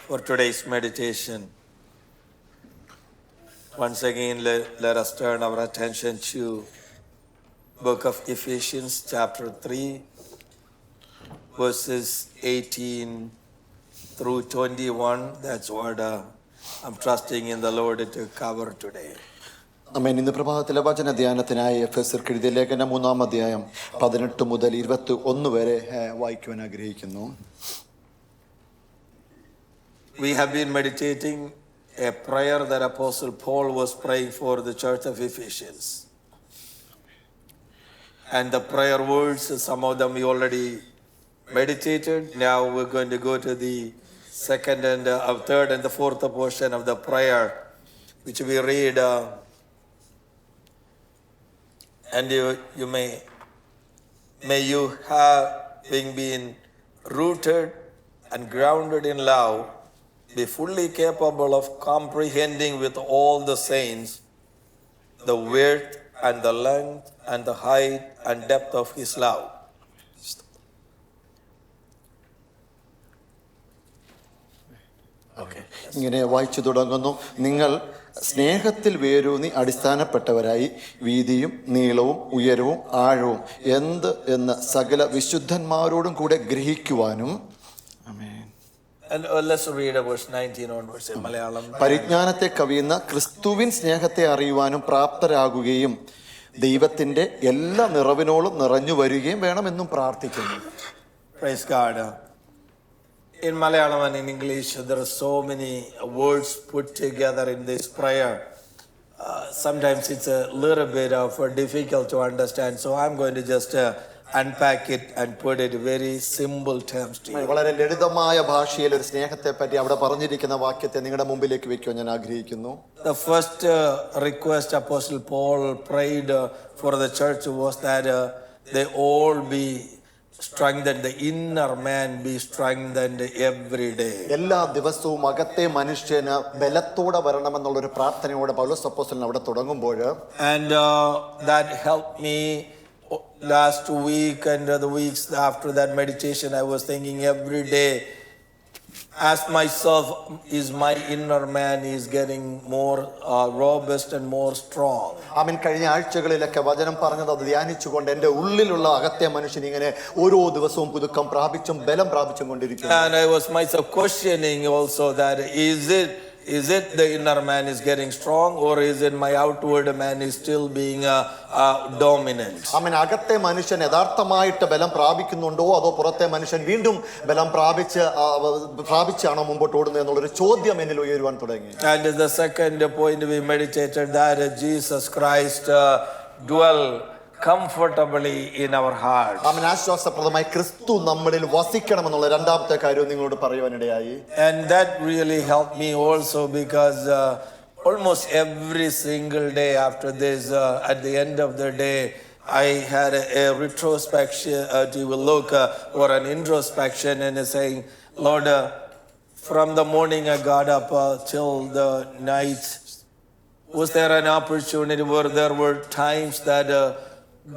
for today's meditation. Once again, let us turn our attention to book of Ephesians chapter 3, verses 18 through 21. That's what I'm trusting in the Lord to cover today. അമേൻ. ഇന്ന് പ്രഭാതത്തിലെ വചന ധ്യാനത്തിനായി എഫെസ്യർക്ക് എഴുതിയ ലേഖനം 3-ാം അധ്യായം 18 മുതൽ 21 വരെ വായിക്കുവാൻ ആഗ്രഹിക്കുന്നു. We have been meditating a prayer that Apostle Paul was praying for the church of Ephesians. And the prayer words, some of them we already meditated. Now we're going to go to the second and third and the fourth portion of the prayer, which we read. And you may you having been rooted and grounded in love, be fully capable of comprehending with all the saints the width and the length and the height and depth of his love. Okay. ഇങ്ങനെ വായിച്ചു തുടങ്ങുന്നു. നിങ്ങൾ സ്നേഹത്തിൽ വേരൂന്നി അടിസ്ഥാനപ്പെട്ടവരായി വീതിയും നീളവും ഉയരവും ആഴവും എന്ത് എന്ന് സകല വിശുദ്ധന്മാരോടും കൂടെ ഗ്രഹിക്കുവാനും. And let's read verse 19 onwards in Malayalam. പരിജ്ഞാനത്തെ കവിയുന്ന ക്രിസ്തുവിൻ സ്നേഹത്തെ അറിയുവാനും പ്രാപ്തരാകുകയും ദൈവത്തിന്റെ എല്ലാ നിറവിനോളം നിറഞ്ഞു വരികയും വേണമെന്നും പ്രാർത്ഥിക്കുന്നു. Praise God. In Malayalam and in English, there are so many words put together in this prayer. Sometimes it's a little bit difficult to understand. So I'm going to just unpack it and put it very simple terms to you. വളരെ ലളിതമായ ഭാഷയിൽ ഒരു സ്നേഹത്തെ പറ്റി അവിടെ പറഞ്ഞിരിക്കുന്ന വാക്യത്തെ നിങ്ങളുടെ മുമ്പിലേക്ക് വെക്കുവാൻ ഞാൻ ആഗ്രഹിക്കുന്നു. The first request Apostle Paul prayed for the church was that they all be strengthened, the inner man be strengthened every day. എല്ലാ ദിവസവും അകത്തെ മനുഷ്യന് ബലത്തോടെ വരണമെന്നുള്ള ഒരു പ്രാർത്ഥനയോടെ പൗലോസ് അപ്പോസ്തലൻ അവിടെ തുടങ്ങുമ്പോൾ, and that helped me last week and the weeks after that meditation. I was thinking every day, ask myself, is my inner man is getting more robust and more strong? ആമേൻ. കഴിഞ്ഞ ആഴ്ചകളിലൊക്കെ വചനം പറഞ്ഞത് അത് ധ്യാനിച്ചുകൊണ്ട് എൻ്റെ ഉള്ളിലുള്ള അകത്തെ മനുഷ്യൻ ഇങ്ങനെ ഓരോ ദിവസവും പുതുക്കം പ്രാപിച്ചും ബലം പ്രാപിച്ചും കൊണ്ടിരിക്കുന്നു. And I was myself questioning also that is it the inner man is getting strong, or is it my outward man is still being dominant? ആമേൻ. അകത്തെ മനുഷ്യൻ യഥാർത്ഥമായിട്ട് ബലം പ്രാപിക്കുന്നുണ്ടോ അതോ പുറത്തെ മനുഷ്യൻ വീണ്ടും ബലം പ്രാപിച്ചാണോ മുമ്പോട്ട് ഓടുന്നത് എന്നുള്ളൊരു ചോദ്യം എന്നിൽ ഉയരുവാൻ തുടങ്ങി. And the second point we meditated that Jesus Christ dwell comfortably in our hearts. ആമേൻ. ആശ്വാസപ്രദമായി ക്രിസ്തു നമ്മളിൽ വസിക്കണമെന്നുള്ള രണ്ടാമത്തെ കാര്യം നിങ്ങളോട് പറയുവാനിടയായി. And that really helped me also because almost every single day after this, at the end of the day, I had a retrospection to look or an introspection and saying, Lord, from the morning I got up till the night, was there an opportunity where there were times that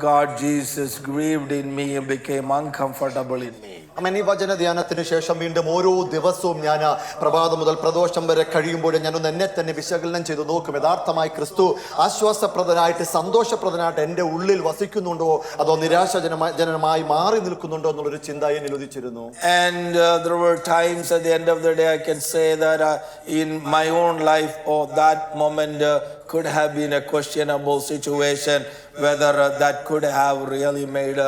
God Jesus grieved in me and became uncomfortable in me? ആമേൻ. ഈ വചന ധ്യാനത്തിന് ശേഷം വീണ്ടും ഓരോ ദിവസവും ഞാൻ പ്രഭാതം മുതൽ പ്രദോഷം വരെ കഴിയുമ്പോൾ ഞാനൊന്ന് എന്നെ തന്നെ വിശകലനം ചെയ്ത് നോക്കും. യഥാർത്ഥമായി ക്രിസ്തു ആശ്വാസപ്രദനായിട്ട് സന്തോഷപ്രദനായിട്ട് എൻ്റെ ഉള്ളിൽ വസിക്കുന്നുണ്ടോ അതോ നിരാശജനമായി മാറി നിൽക്കുന്നുണ്ടോ എന്നുള്ളൊരു ചിന്ത എന്നിൽ ഉദിച്ചിരുന്നു. And there were times at the end of the day I can say that in my own life, that moment could have been a questionable situation, whether that could have really made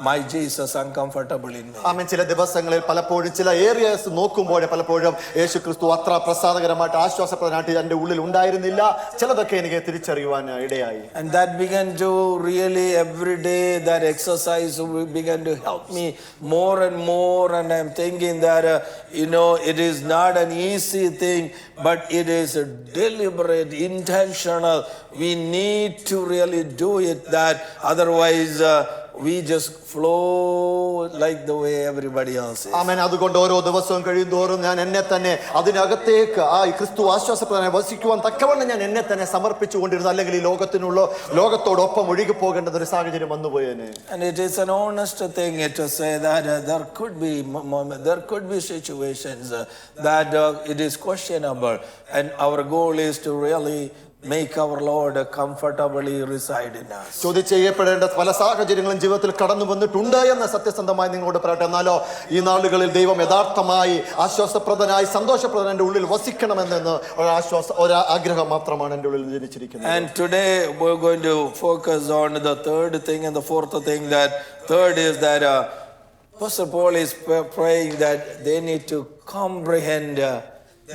my Jesus uncomfortable in me. ആമേൻ. ചില ദിവസങ്ങളിൽ പലപ്പോഴും ചില Arias നോക്കുമ്പോൾ പലപ്പോഴും യേശു ക്രിസ്തു അത്ര പ്രസാദകരമായിട്ട് ആശ്വാസപ്രദനായിട്ട് എൻ്റെ ഉള്ളിൽ ഉണ്ടായിരുന്നില്ല. ചിലതൊക്കെ എനിക്ക് തിരിച്ചറിയുവാൻ ഇടയായി. And that began to really every day, that exercise began to help me more and more. And I'm thinking that it is not an easy thing, but it is a deliberate, intentional. We need to really do it, that otherwise we just flow like the way everybody else is. ആമേൻ. അതുകൊണ്ട് ഓരോ ദിവസവും കഴിയുന്തോറും ഞാൻ എന്നെ തന്നെ അതിനകത്തേക്ക് ആ ക്രിസ്തു ആശ്വാസപ്രദനായി വസിക്കുവാൻ തക്കവണ്ണം ഞാൻ എന്നെ തന്നെ സമർപ്പിച്ചുകൊണ്ടിരുന്നു. അല്ലെങ്കിൽ ഈ ലോകത്തോടൊപ്പം ഒഴുകി പോകേണ്ട ഒരു സാഹചര്യം വന്നുപോയേനെ. And it is an honest thing to say that there could be situations that it is questionable, and our goal is to really make our Lord comfortably reside in us. ചോദ്യം ചെയ്യപ്പെടേണ്ട പല സാഹചര്യങ്ങളും ജീവിതത്തിൽ കടന്നു വന്നിട്ടുണ്ട് എന്ന് സത്യസന്ധമായി നിങ്ങളോട് പറയട്ടെ. എന്നാലോ ഈ നാളുകളിൽ ദൈവം യഥാർത്ഥമായി ആശ്വാസപ്രദനായി സന്തോഷപ്രദനായി എൻ്റെ ഉള്ളിൽ വസിക്കണമെന്ന് ഒരു ആഗ്രഹം മാത്രമാണ് എൻ്റെ ഉള്ളിൽ ജനിച്ചിരിക്കുന്നത്. And today we're going to focus on the third thing, and the fourth thing. That third is that Apostle Paul is praying that they need to comprehend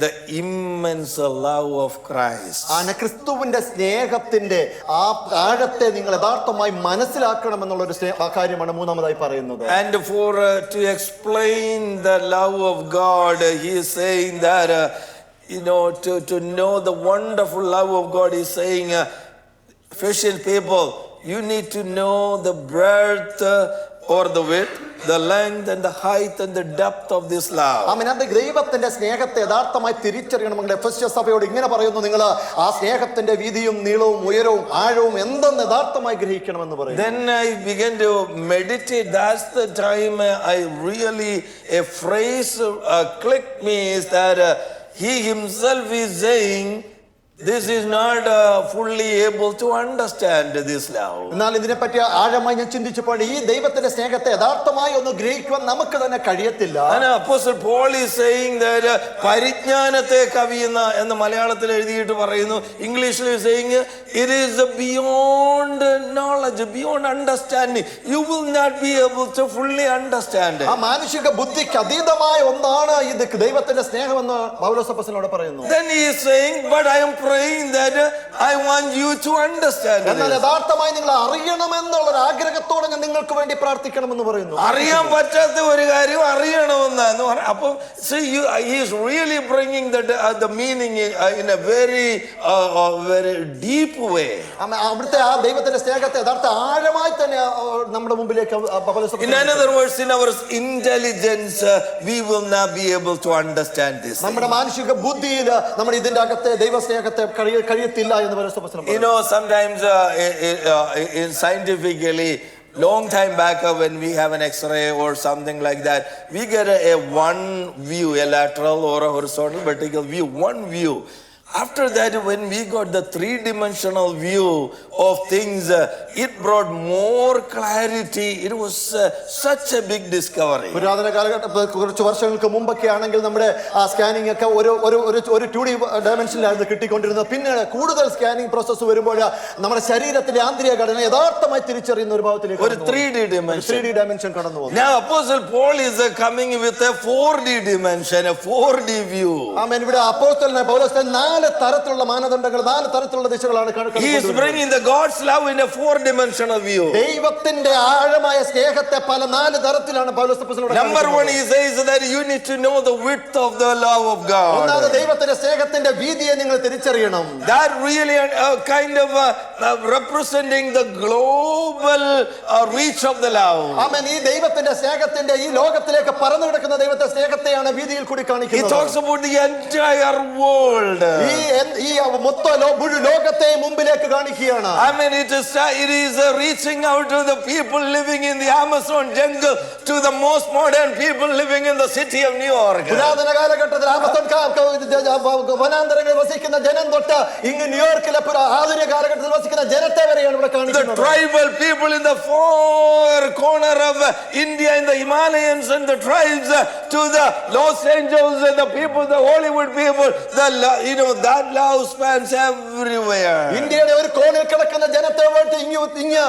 the immense love of Christ. ക്രിസ്തുവിന്റെ സ്നേഹത്തിന്റെ ആ ആഴത്തെ നിങ്ങൾ യഥാർത്ഥമായി മനസ്സിലാക്കണമെന്നുള്ള ഒരു കാര്യമാണ് മൂന്നാമതായി പറയുന്നത്. And for to explain the love of God, he is saying that to know the wonderful love of God, he is saying, Ephesian people, you need to know the breadth or the width, the length and the height and the depth of this love. ആമേൻ. ദൈവത്തിന്റെ സ്നേഹത്തെ യഥാർത്ഥമായി തിരിച്ചറിയണമെങ്കിൽ എഫെസ്യ സഭയോട് ഇങ്ങനെ പറയുന്നു, നിങ്ങൾ ആ സ്നേഹത്തിന്റെ വീതിയും നീളവും ഉയരവും ആഴവും എന്തെന്ന് യഥാർത്ഥമായി ഗ്രഹിക്കണമെന്ന് പറയുന്നു. Then I began to meditate. That's the time a phrase clicked me, is that he himself is saying, this is not fully able to understand this love. എന്നാൽ ഇതിനെപ്പറ്റി ആഴമായി ഞാൻ ചിന്തിച്ചപ്പോൾ ഈ ദൈവത്തിന്റെ സ്നേഹത്തെ യഥാർത്ഥമായി ഒന്ന് ഗ്രഹിക്കുവാൻ നമുക്ക് തന്നെ കഴിയത്തില്ല. And Apostle Paul is saying that പരിജ്ഞാനത്തെ കവിയുന്ന എന്ന് മലയാളത്തിൽ എഴുതിയിട്ട് പറയുന്നു. ഇംഗ്ലീഷിൽ saying it is beyond knowledge, beyond understanding. You will not be able to fully understand it. ആ മാനുഷിക ബുദ്ധിക്ക് അതീതമായ ഒന്നാണ് ഇത് ദൈവത്തിന്റെ സ്നേഹമെന്ന് പൗലോസ് അപ്പോസ്തലനോട് പറയുന്നു. Then he is saying, but I am praying that I want you to understand it. എന്നാൽ യഥാർത്ഥമായി നിങ്ങൾ അറിയണമെന്നുള്ള ഒരു ആഗ്രഹത്തോടെ ഞാൻ നിങ്ങൾക്ക് വേണ്ടി പ്രാർത്ഥിക്കണമെന്ന് പറയുന്നു. അറിയാൻ പറ്റാത്ത ഒരു കാര്യം അറിയണമെന്ന് അപ്പം he is really bringing the meaning in a very deep way. അവിടുത്തെ ആ ദൈവത്തിന്റെ സ്നേഹത്തെ യഥാർത്ഥ ആഴമായി തന്നെ നമ്മുടെ മുമ്പിലേക്ക് പൗലോസ്. In other words, in our intelligence we will not be able to understand this. നമ്മുടെ മാനുഷിക ബുദ്ധിയിൽ നമ്മൾ ഇതിന്റെ അകത്തെ ദൈവ സ്നേഹത്തെ കഴിയത്തില്ല എന്ന് പൗലോസ് അപ്പോസ്തലൻ. Sometimes in scientifically, long time back when we have an X-ray or something like that, we get a one view, a lateral or a horizontal vertical view, one view. After that, when we got the three-dimensional view of things, it brought more clarity. It was such a big discovery. പുരാതന കാലഘട്ടത്തിൽ കുറച്ച് വർഷങ്ങൾക്ക് മുമ്പൊക്കെ ആണെങ്കിൽ നമ്മുടെ ആ scanning ഒക്കെ ഒരു 2D ഡയമെൻഷനിലായിരുന്നു കിട്ടിക്കൊണ്ടിരുന്നത്. പിന്നെ കൂടുതൽ സ്കാനിംഗ് പ്രോസസ്സ് വരുമ്പോൾ നമ്മുടെ ശരീരത്തിന്റെ ആന്തരിക ഘടന യഥാർത്ഥമായി തിരിച്ചറിയുന്ന ഒരു ഭാവത്തിലേക്ക് ഒരു 3D dimension കടന്നു പോകുന്നു. Now Apostle Paul is coming with a 4D dimension, a 4D view. ആമേൻ. ഇവിടെ അപ്പോസ്തലനായ പൗലോസ് 4 തരത്തിലുള്ള മാനദണ്ഡങ്ങൾ, 4 തരത്തിലുള്ള ദിശകളാണ് He is bringing the God's love in a 4-dimensional view. ദൈവത്തിന്റെ ആഴമായ സ്നേഹത്തെ പല 4 തരത്തിലാണ് പൗലോസ് അപ്പോസ്തലൻ. Number 1, he says that you need to know the width of the love of God. ഒന്നാമത് ദൈവത്തിന്റെ സ്നേഹത്തിന്റെ വീതിയെ നിങ്ങൾ തിരിച്ചറിയണം. That really kind of representing the global reach of the love. ആമേൻ. ഈ ദൈവത്തിന്റെ സ്നേഹത്തിന്റെ ഈ ലോകത്തിലേക്ക് പറന്നു കിടക്കുന്ന ദൈവത്തിന്റെ സ്നേഹത്തെയാണ് വീതിയിൽ കൂടി He കാണിക്കുന്നത്. talks about the entire world. ഈ മൊത്തം മുഴു ലോകത്തെ മുമ്പിലേക്ക് കാണിക്കുകയാണ്. I mean, it is reaching out to the people living in the Amazon jungle, to the most modern people living in the city of New York. പുരാതന കാലഘട്ടത്തിൽ Amazon വനാന്തരങ്ങളിൽ വസിക്കുന്ന ജനം തൊട്ട് ഇങ്ങ് ന്യൂയോർക്കിലെ ആധുനിക കാലഘട്ടത്തിൽ വസിക്കുന്ന ജനത്തെ വരെയാണ് ഇവിടെ കാണിക്കുന്നത്. The tribal people in the far corner of India, in the Himalayas, and the tribes to the Los Angeles and the people, the Hollywood people, that love spans everywhere. ഇന്ത്യയുടെ ഒരു കോണിൽ കിടക്കുന്ന ജനത്തെ ഇങ്ങ്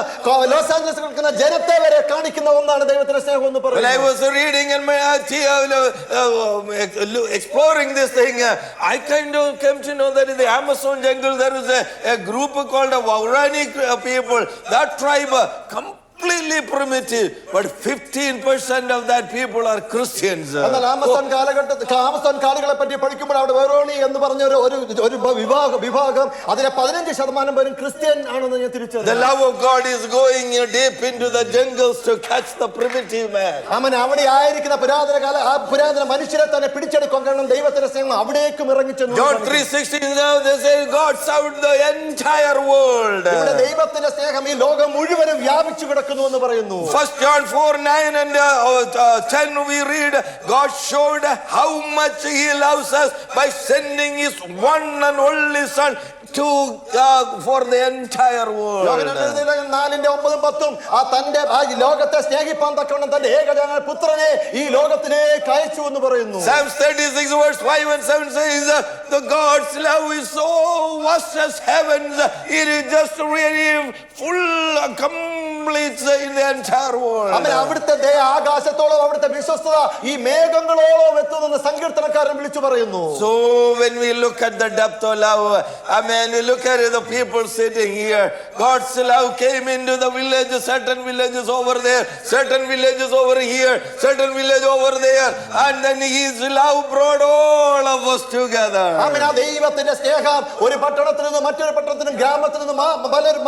ലോസ് ആഞ്ചലസ് കിടക്കുന്ന ജനത്തെ വരെ കാണിക്കുന്ന ഒന്നാണ് ദൈവത്തിന്റെ സ്നേഹം എന്ന് പറയുന്നത്. When I was reading and exploring this thing, I kind of came to know that in the Amazon jungle there is a group called the Waurani people. That tribe completely primitive, but 15% of that people are Christians. എന്നാൽ Amazon കാലുകളെ പറ്റി പഠിക്കുമ്പോൾ അവിടെ വെറോണി എന്ന് പറഞ്ഞ ഒരു വിഭാഗം അതിലെ 15% പേരും ക്രിസ്ത്യൻ ആണെന്ന് ഞാൻ തിരിച്ചറിഞ്ഞു. The love of God is going deep into the jungles to catch the primitive man. അവൻ അവിടെ ആയിരിക്കുന്ന പുരാതന മനുഷ്യരെ തന്നെ പിടിച്ചെടുക്കാൻ കാരണം ദൈവത്തിന്റെ സ്നേഹം അവിടേക്കും ഇറങ്ങിച്ചെന്നു. John 3:16 now they say God served the entire world. ഇവിടെ ദൈവത്തിന്റെ സ്നേഹം ഈ ലോകം മുഴുവനും വ്യാപിച്ചു കിടക്കുന്നു എന്ന് പറയുന്നു. 1 John 4:9 and 10 we read God showed how much he loves us by sending his one and only son to for the entire world. 4:9-10 തന്റെ ലോകത്തെ സ്നേഹിപ്പാൻ തക്കവണ്ണം തന്റെ ഏകജാത പുത്രനെ ഈ ലോകത്തിലേക്ക് അയച്ചു എന്ന് പറയുന്നു. Psalms 36 verse 5 and 7 says the God's love is so vast as heavens, it is just really full complete in the entire world. അവിടുത്തെ ദയ ആകാശത്തോളം അവിടുത്തെ വിശ്വസ്തത ഈ മേഘങ്ങളോളം എത്തുമെന്ന് സങ്കീർത്തനക്കാരൻ വിളിച്ചു പറയുന്നു. So when we look at the depth of love, you look at the people sitting here. God's love came into the villages, certain villages over there, certain villages over here, certain village over there, and then his love brought all of us together. ദൈവത്തിന്റെ സ്നേഹം ഒരു പട്ടണത്തിൽ നിന്ന് മറ്റൊരു പട്ടണത്തിനും ഗ്രാമത്തിൽ നിന്നും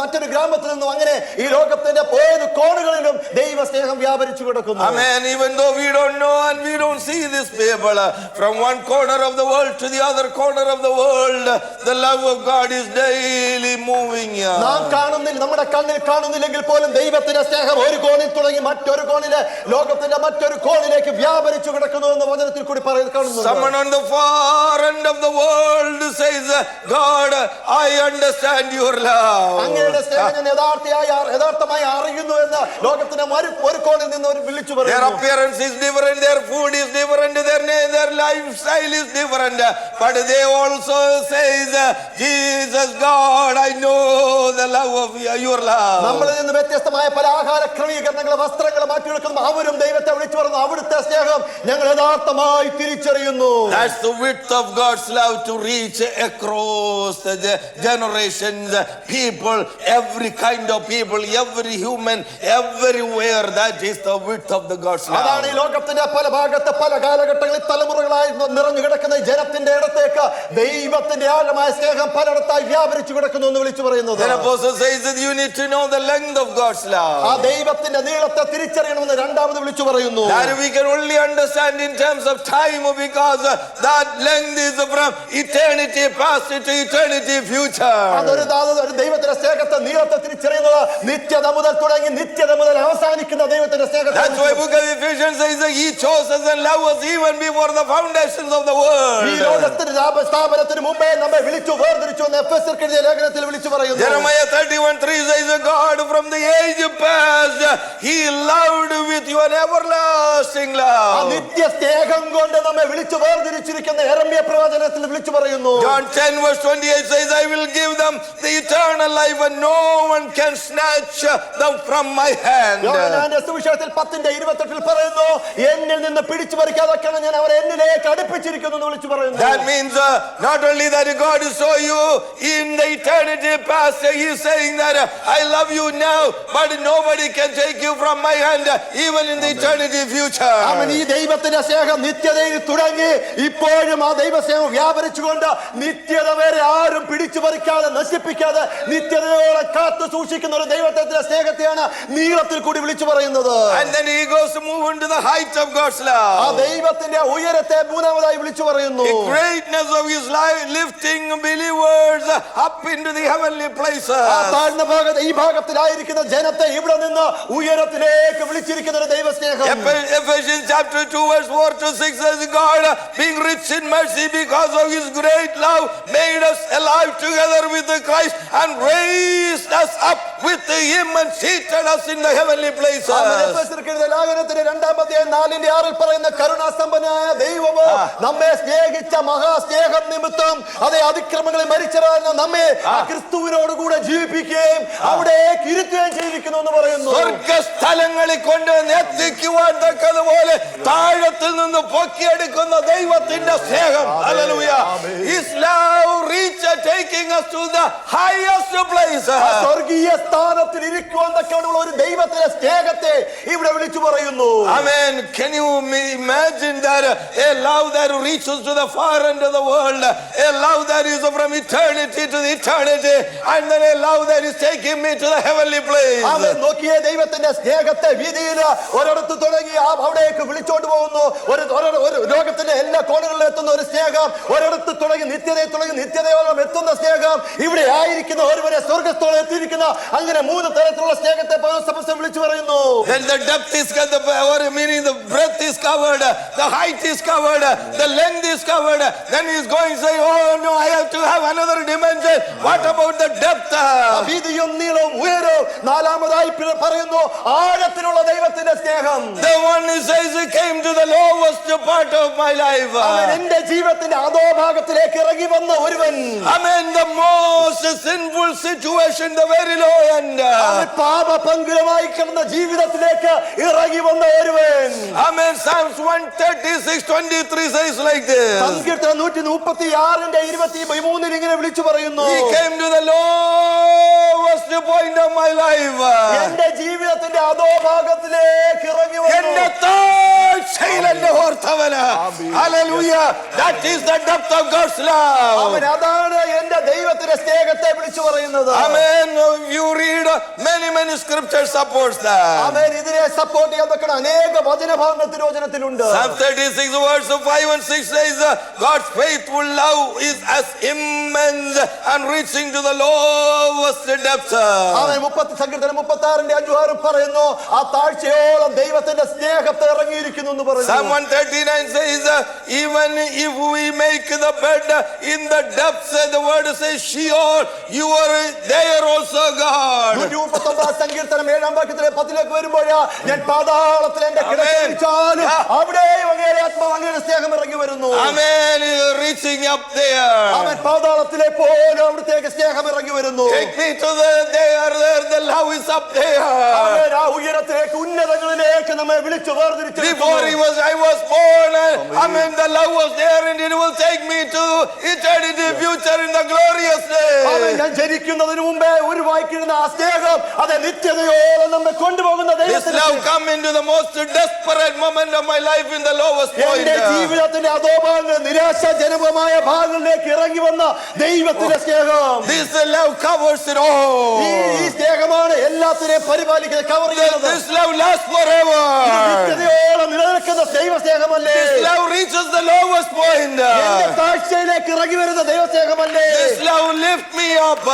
മറ്റൊരു ഗ്രാമത്തിൽ നിന്നും അങ്ങനെ ഈ ലോകത്തിന്റെ ഏത് കോണുകളിലും ദൈവ സ്നേഹം വ്യാപരിച്ചു കിടക്കുന്നു. Amen. Even though we don't know and we don't see this people from one corner of the world to the other corner of the world, the love of God is daily moving here. നാം കാണുന്നില്ല, നമ്മുടെ കണ്ണിൽ കാണുന്നില്ലെങ്കിൽ പോലും ദൈവത്തിന്റെ സ്നേഹം ഒരു കോണിൽ തുടങ്ങി മറ്റൊരു കോണിലെ ലോകത്തിന്റെ മറ്റൊരു കോണിലേക്ക് വ്യാപരിച്ചു കിടക്കുന്നു എന്ന് വചനത്തിൽ കൂടി പറയുന്നു. Someone on the far end of the world says, God, I understand your love. അങ്ങയുടെ സ്നേഹം ഞാൻ യഥാർത്ഥമായി അറിയുന്നു എന്ന് ലോകത്തിന്റെ ഒരു കോണിൽ നിന്ന് വിളിച്ചു പറയുന്നു. Their appearance is different, their food is different, their lifestyle is different, but they also says, Jesus, God, I know the love of your love. നമ്മളിൽ നിന്ന് വ്യത്യസ്തമായ പല ആഹാര ക്രമീകരണങ്ങൾ വസ്ത്രങ്ങൾ മാറ്റിയെടുക്കുന്നു. അവരും ദൈവത്തെ വിളിച്ചു പറഞ്ഞു അവിടുത്തെ സ്നേഹം ഞങ്ങൾ യഥാർത്ഥമായി തിരിച്ചറിയുന്നു. That's the width of God's love to reach across the generations, people, every kind of people, every human, everywhere. That is the width of the God's love. അതാണ് ഈ ലോകത്തിന്റെ പല ഭാഗത്ത് പല കാലഘട്ടങ്ങളിൽ തലമുറകളായി നിറഞ്ഞു കിടക്കുന്ന ജനത്തിന്റെ ഇടത്തേക്ക് ദൈവത്തിന്റെ ആഴമായ സ്നേഹം പലയിടത്തായി വ്യാപരിച്ചു കിടക്കുന്നു എന്ന് വിളിച്ചു പറയുന്നത്. The apostle says that you need to know the length of God's love. ആ ദൈവത്തിന്റെ നീളത്തെ തിരിച്ചറിയണമെന്ന് രണ്ടാമത് വിളിച്ചു പറയുന്നു. That we can only understand in terms of time, because that length is from eternity past to eternity future. അതൊരു ദൈവത്തിന്റെ സ്നേഹത്തെ നീളത്തെ തിരിച്ചറിയുന്നത് നിത്യത മുതൽ തുടങ്ങി നിത്യത മുതൽ അവസാനിക്കുന്ന ദൈവത്തിന്റെ സ്നേഹത്തെ. That's why book of Ephesians says that he chose us and loved us even before the foundations of the world. ഈ ലോകത്തിന്റെ സ്ഥാപനത്തിന് മുമ്പേ നമ്മെ വിളിച്ചു വേർതിരിച്ചു എന്ന് എഫെസ്യർക്ക് എഴുതിയ ലേഖനത്തിൽ വിളിച്ചു പറയുന്നു. Jeremiah 31:3 says God from the age past he loved with your everlasting love. നിത്യ സ്നേഹം കൊണ്ട് നമ്മെ വിളിച്ചു വേർതിരിച്ചിരിക്കുന്ന യെരമ്യാ പ്രവചനത്തിൽ വിളിച്ചു പറയുന്നു. John 10:28 says I will give them the eternal life and no one can snatch them from my hand. യോഹന്നാന്റെ സുവിശേഷത്തിൽ 10:28 പറയുന്നു എന്നിൽ നിന്ന് പിടിച്ചു പറിക്കാതെയാണ് ഞാൻ അവരെ എന്നിലേക്ക് അടുപ്പിച്ചിരിക്കുന്നു എന്ന് വിളിച്ചു പറയുന്നു. That means not only that God saw you in the eternity past, he is saying that I love you now, but nobody can take you from my hand even in the eternity future. അവൻ ഈ ദൈവത്തിന്റെ സ്നേഹം നിത്യതയിൽ തുടങ്ങി ഇപ്പോഴും ആ ദൈവ സ്നേഹം വ്യാപരിച്ചുകൊണ്ട് നിത്യത വരെ ആരും പിടിച്ചു പറിക്കാതെ നശിപ്പിക്കാതെ നിത്യതയോളം കാത്തു സൂക്ഷിക്കുന്ന ഒരു ദൈവത്തിന്റെ സ്നേഹത്തെയാണ് നീളത്തിൽ കൂടി വിളിച്ചു പറയുന്നത്. And then he goes to move into the height of God's love. ആ ദൈവത്തിന്റെ ഉയരത്തെ മൂന്നാമതായി വിളിച്ചു പറയുന്നു. The greatness of his life lifting believers up into the heavenly places. ആ താഴ്ന്ന ഭാഗത്ത് ഈ ഭാഗത്തിലായിരിക്കുന്ന ജനത്തെ ഇവിടെ നിന്ന് ഉയരത്തിലേക്ക് വിളിച്ചിരിക്കുന്ന ഒരു ദൈവ സ്നേഹം. Ephesians chapter 2 verse 4 to 6 says God being rich in mercy because of his great love made us alive together with Christ and raised us up with him and seated us in the heavenly places. ലേഖനത്തിന്റെ 2:4 പറയുന്ന കരുണാസമ്പന്നനായ ദൈവം നമ്മെ സ്നേഹിച്ച മഹാസ്നേഹം നിമിത്തം അതേ അതിക്രമങ്ങളിൽ മരിച്ചവരായിരുന്ന നമ്മെ ക്രിസ്തുവിനോട് കൂടെ ജീവിപ്പിക്കുകയും അവിടെ ഇരുത്തുകയും ചെയ്തിരിക്കുന്നു എന്ന് പറയുന്നു. സ്വർഗ്ഗസ്ഥലങ്ങളിൽ കൊണ്ട് എത്തിക്കുവാൻ തക്കതുപോലെ താഴത്തിൽ നിന്ന് പൊക്കിയെടുക്കുന്ന ദൈവത്തിന്റെ സ്നേഹം. Hallelujah. His love reached taking us to the highest places. സ്വർഗീയ സ്ഥാനത്തിൽ ഇരിക്കുവാനൊക്കെയുള്ള ഒരു ദൈവത്തിന്റെ സ്നേഹത്തെ ഇവിടെ വിളിച്ചു പറയുന്നു. Amen. Can you imagine that a love that reaches to the far end of the world, a love that is from eternity to the eternity, and then a love that is taking me to the heavenly place. അവൻ നോക്കിയേ ദൈവത്തിന്റെ സ്നേഹത്തെ വീതിയിൽ ഒരിടത്ത് തുടങ്ങി അവിടേക്ക് വിളിച്ചോണ്ട് പോകുന്നു. ഒരു ലോകത്തിന്റെ എല്ലാ കോണുകളിലും എത്തുന്ന ഒരു സ്നേഹം, ഒരിടത്ത് തുടങ്ങി നിത്യതയോളം എത്തുന്ന സ്നേഹം, ഇവിടെ ആയിരിക്കുന്ന ഒരുവരെ സ്വർഗ്ഗത്തോളം എത്തിയിരിക്കുന്ന അങ്ങനെ മൂന്ന് തരത്തിലുള്ള സ്നേഹത്തെ പൗലോസ് വിളിച്ചു പറയുന്നു. Then the depth is covered, meaning the breadth is covered, the height is covered, the length is covered. Then he's going to say, oh no, I have to have another dimension. What about the depth? വീതിയും നീളവും ഉയരവും നാലാമതായി പറയുന്നു ആഴത്തിലുള്ള ദൈവത്തിന്റെ സ്നേഹം. The one who says he came to the lowest part of my life. അവൻ എന്റെ ജീവിതത്തിന്റെ അധോഭാഗത്തിലേക്ക് ഇറങ്ങി വന്ന ഒരുവൻ. Amen. The most sinful situation, the very low end. അവൻ പാപപങ്കുലമായി കിടന്ന ജീവിതത്തിലേക്ക് ഇറങ്ങി വന്ന ഒരുവൻ. Amen. Psalms 136:23 says like this. സങ്കീർത്തനം 136:23 ഇങ്ങനെ വിളിച്ചു പറയുന്നു. He came to the lowest point of my life. എന്റെ ജീവിതത്തിന്റെ അധോഭാഗത്തിലേക്ക് ഇറങ്ങി വന്നു. എന്റെ താഴ്ചയിലെന്നെ ഓർത്തവന്. Hallelujah. That is the depth of God's love. അവൻ അതാണ് എന്റെ ദൈവത്തിന്റെ സ്നേഹത്തെ വിളിച്ചു പറയുന്നത്. Amen. You read many scriptures supports that. അവൻ ഇതിനെ സപ്പോർട്ട് ചെയ്യാൻ വെക്കുന്ന അനേക വചനഭാഗങ്ങൾ തിരുവചനത്തിലുണ്ട്. Psalm 36 verse 5 and 6 says God's faithful love is as immense and reaching to the lowest depths. അവൻ സങ്കീർത്തനം 36:5 പറയുന്നു ആ താഴ്ചയോളം ദൈവത്തിന്റെ സ്നേഹത്തെ ഇറങ്ങിയിരിക്കുന്നു എന്ന് പറയുന്നു. Psalm 139 says even if we make the bed in the depths, the word says Sheol, you are there also God. 139 സങ്കീർത്തനം 7-ാം വാക്യത്തിലെ 10ലേക്ക് വരുമ്പോൾ ഞാൻ പാതാളത്തിൽ എന്റെ കിടക്കയിച്ചാലും അവിടെയും അങ്ങയുടെ ആത്മാവ് അങ്ങയുടെ സ്നേഹം ഇറങ്ങി വരുന്നു. Amen. Reaching up there. അവൻ പാതാളത്തിലെ പോലും അവിടത്തേക്ക് സ്നേഹം ഇറങ്ങി വരുന്നു. Take me to there the love is up there. അവൻ ആ ഉയരത്തിലേക്ക് ഉന്നതങ്ങളിലേക്ക് നമ്മെ വിളിച്ചു വേർതിരിച്ചു. Before I was born, amen, the love was there and it will take me to eternity, future in the glorious day. അവൻ ഞാൻ ജനിക്കുന്നതിന് മുമ്പേ ഉരുവാക്കിയിരുന്ന ആ സ്നേഹം അത് നിത്യതയോളം നമ്മെ കൊണ്ടുപോകുന്ന This love come into the most desperate moment of my life in the lowest point. എന്റെ ജീവിതത്തിന്റെ അധോഭാഗങ്ങൾ നിരാശാജനകമായ ഭാഗങ്ങളിലേക്ക് ഇറങ്ങി വന്ന ദൈവത്തിന്റെ സ്നേഹം. This love covers it all. ഈ സ്നേഹമാണ് എല്ലാത്തിനെയും പരിപാലിക്കുന്നത്, കവർ ചെയ്യുന്നത്. This love lasts forever. നിത്യതയോളം നിലനിൽക്കുന്ന ദൈവ സ്നേഹമല്ലേ. This love reaches the lowest point. എന്റെ താഴ്ചയിലേക്ക് ഇറങ്ങി വരുന്ന ദൈവ സ്നേഹമല്ലേ. This love lift me up.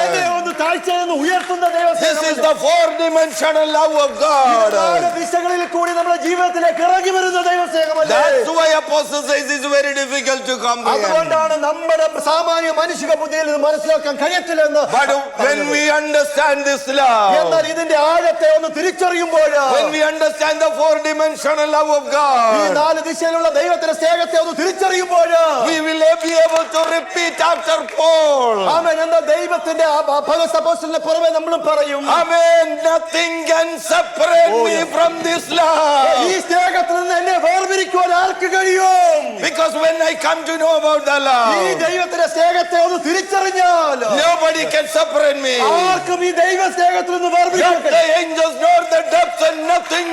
എന്നെ ഒന്ന് താഴ്ചയിൽ നിന്ന് ഉയർത്തുന്ന ദൈവ This is സ്നേഹം. the four-dimensional love of God. ദിശകളിൽ കൂടി നമ്മുടെ ജീവിതത്തിലേക്ക് ഇറങ്ങി വരുന്ന ദൈവ സ്നേഹമല്ലേ. That's why Apostle says it's very difficult to comprehend. അതുകൊണ്ടാണ് നമ്മുടെ സാമാന്യ മനുഷ്യ ബുദ്ധിയിൽ ഇത് മനസ്സിലാക്കാൻ കഴിയത്തില്ലെന്ന്. But when we understand this love, എന്നാൽ ഇതിന്റെ ആഴത്തെ ഒന്ന് തിരിച്ചറിയുമ്പോൾ, when we understand the four-dimensional love of ഈ God, 4 ദിശയിലുള്ള ദൈവത്തിന്റെ സ്നേഹത്തെ ഒന്ന് തിരിച്ചറിയുമ്പോൾ, we will be able to repeat after Paul. ആമേൻ. എന്ന ദൈവത്തിന്റെ പൗലോസ് അപ്പോസ്തലനെ പുറമെ നമ്മളും പറയും, Amen. Nothing can separate me from this love. ഈ സ്നേഹത്തിൽ നിന്ന് എന്നെ വേർതിരിക്കുവാൻ ആർക്ക് കഴിയും? Because when I come to know about the ഈ love, ദൈവത്തിന്റെ സ്നേഹത്തെ ഒന്ന് തിരിച്ചറിഞ്ഞാൽ nobody can separate me. ആർക്കും ഈ ദൈവ സ്നേഹത്തിൽ നിന്ന് Not വേർതിരിക്കാൻ the angels, nor the depths, and nothing.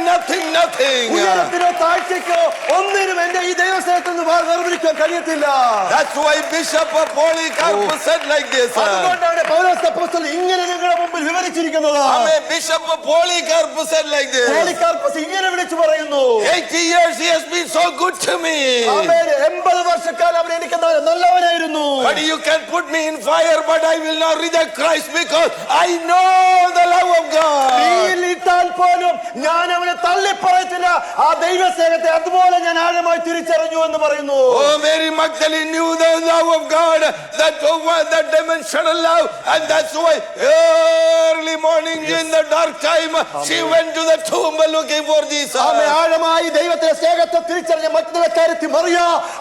ഉയരത്തിനോ താഴ്ചയ്ക്കോ ഒന്നിനും എന്റെ ഈ ദൈവ സ്നേഹത്തിൽ നിന്ന് വേർതിരിക്കാൻ കഴിയത്തില്ല. That's why Bishop Polycarpus said like this. അതുകൊണ്ടാണ് പൗലോസ് അപ്പോസ്തലൻ ഇങ്ങനെ നിങ്ങളുടെ മുമ്പിൽ വിവരിച്ചിരിക്കുന്നത്. Amen. Bishop Polycarpus said like this. Polycarpus ഇങ്ങനെ വിളിച്ചു പറയുന്നു, 80 years he has been so good to me. ആമേൻ. 80 വർഷക്കാലം അവൻ എനിക്ക് നല്ലവനായിരുന്നു. But you can put me in fire, but I will not reject Christ because I know the love of God. തീയിലിട്ടാൽ പോലും ഞാൻ അവനെ തള്ളിപ്പറയത്തില്ല. ആ ദൈവ സ്നേഹത്തെ അതുപോലെ ഞാൻ ആഴമായി തിരിച്ചറിഞ്ഞു എന്ന് പറയുന്നു. Oh, Mary Magdalene knew the love of God, that dimensional love, and that's why early morning in the dark time, she went to the tomb looking for Jesus. ആമേൻ. ആഴമായി ദൈവത്തിന്റെ സ്നേഹത്തെ തിരിച്ചറിഞ്ഞ മഗ്ദലക്കാരത്തി മറിയ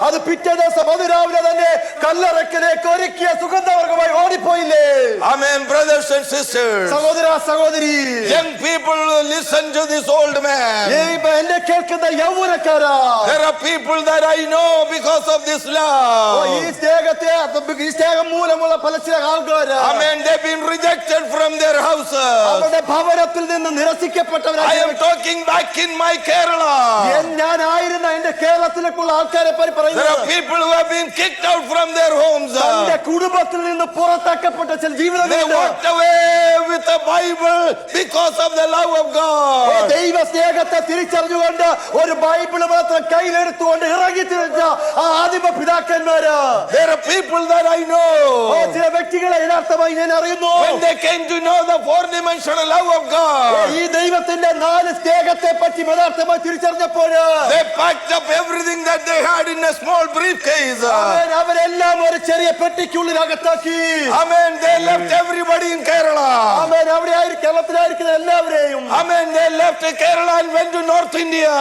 അത് പിറ്റേ ദിവസം അതിരാവിലെ തന്നെ കല്ലറക്കിലേക്ക് ഒരുക്കിയ സുഗന്ധവർഗമായി ഓടിപ്പോയില്ലേ? Amen, brothers and sisters. സഹോദര സഹോദരി, Young people, listen to this old man. എന്നെ കേൾക്കുന്ന യൗവനക്കാരാ, There are people that I know because of this love. ഈ സ്നേഹം മൂലമുള്ള പല ചില ആൾക്കാര്, Amen, they've been rejected from their houses. അവരുടെ ഭവനത്തിൽ നിന്ന് I നിരസിക്കപ്പെട്ടവരാണ്. am talking back in my Kerala. ഞാനായിരുന്ന എന്റെ കേരളത്തിലേക്കുള്ള ആൾക്കാരെ പറ്റി There are പറയുന്നത്. people who have been kicked out from their homes. തന്റെ കുടുംബത്തിൽ നിന്ന് പുറത്താക്കപ്പെട്ട ചില They ജീവിതങ്ങളുണ്ട്. walked away with the Bible because of the love of God. ദൈവ സ്നേഹത്തെ തിരിച്ചറിഞ്ഞുകൊണ്ട് ഒരു ബൈബിള് മാത്രം കയ്യിലെടുത്തുകൊണ്ട് ഇറങ്ങി തിരിച്ച ആ ആദിമ പിതാക്കന്മാര്. There are people that I know. ചില വ്യക്തികളെ യഥാർത്ഥമായി ഞാൻ അറിയുന്നു. When they came to know the four-dimensional love of God, ഈ ദൈവത്തിന്റെ 4 സ്നേഹത്തെ പറ്റി യഥാർത്ഥമായി തിരിച്ചറിഞ്ഞപ്പോൾ they packed up everything that they had in a small briefcase. അവരെല്ലാം ഒരു ചെറിയ പെട്ടിക്കുള്ളിൽ അകത്താക്കി. Amen. They left everybody in Kerala. അവിടെ കേരളത്തിലായിരിക്കുന്ന എല്ലാവരെയും Amen. They left Kerala and went to North India.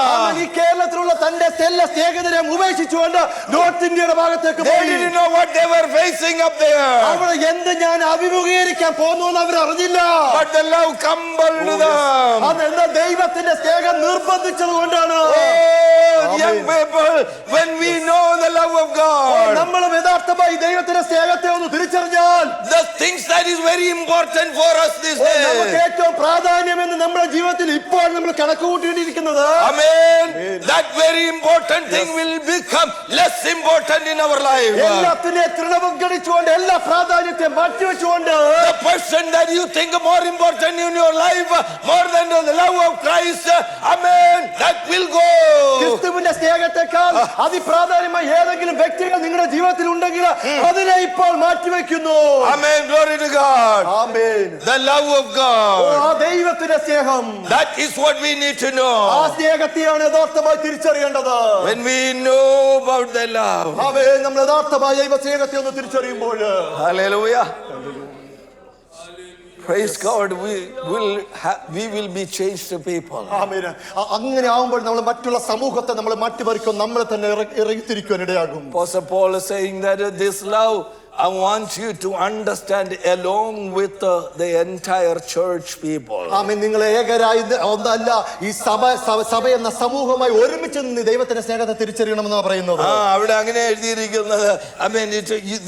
ഈ കേരളത്തിലുള്ള തന്റെ എല്ലാ സ്നേഹിതരെ ഉപേക്ഷിച്ചുകൊണ്ട് നോർത്ത് ഇന്ത്യയുടെ ഭാഗത്തേക്ക് They പോയി. didn't know what they were facing up there. അവിടെ എന്ത് ഞാൻ അഭിമുഖീകരിക്കാൻ പോകുന്നു എന്ന് അവർ അറിഞ്ഞില്ല. But the love compelled them. അതെന്താ ദൈവത്തിന്റെ സ്നേഹം നിർബന്ധിച്ചത് കൊണ്ടാണ്. Oh, young people, when we know the love of God, നമ്മൾ യഥാർത്ഥമായി ദൈവത്തിന്റെ സ്നേഹത്തെ ഒന്ന് തിരിച്ചറിഞ്ഞാൽ the things that is very important for us this നമുക്ക് day. ഏറ്റവും പ്രാധാന്യമെന്ന് നമ്മുടെ ജീവിതത്തിൽ ഇപ്പോൾ നമ്മൾ കണക്ക് കൂട്ടിയിരിക്കുന്നത്, Amen. That very important thing will become less important in our life. എല്ലാത്തിനെയും തൃണവൽക്കരിച്ചുകൊണ്ട് എല്ലാ പ്രാധാന്യത്തെ മാറ്റിവെച്ചുകൊണ്ട് The person that you think more important in your life, more than the love of Christ, amen, that will go. ക്രിസ്തുവിന്റെ സ്നേഹത്തെക്കാൾ അതിപ്രാധാന്യമായി ഏതെങ്കിലും വ്യക്തികൾ നിങ്ങളുടെ ജീവിതത്തിൽ ഉണ്ടെങ്കിൽ അതിനെ ഇപ്പോൾ മാറ്റിവെക്കുന്നു. Amen. Glory to God. Amen. The love of God. ആ ദൈവത്തിന്റെ സ്നേഹം, That is what we need to ആ know. സ്നേഹത്തെയാണ് യഥാർത്ഥമായി തിരിച്ചറിയേണ്ടത്. When we know about the love. ആമേൻ. നമ്മൾ യഥാർത്ഥമായ ദൈവ സ്നേഹത്തെ ഒന്ന് തിരിച്ചറിയുമ്പോൾ, Hallelujah. Praise God. We will be changed people. ആമേൻ. അങ്ങനെ ആവുമ്പോൾ നമ്മൾ മറ്റുള്ള സമൂഹത്തെ നമ്മൾ മാറ്റിമറിക്കും, നമ്മളെ തന്നെ ഇറങ്ങിത്തിരിക്കുവാൻ ഇടയാകും. Apostle Paul is saying that this love, I want you to understand along with the entire church people. ആമേൻ. നിങ്ങൾ ഏകരായി ഒന്നല്ല, ഈ സഭ എന്ന സമൂഹമായി ഒരുമിച്ച് നിന്ന് ദൈവത്തിന്റെ സ്നേഹത്തെ തിരിച്ചറിയണമെന്നാണ് പറയുന്നത്. അവിടെ അങ്ങനെ എഴുതിയിരിക്കുന്നത്. I mean,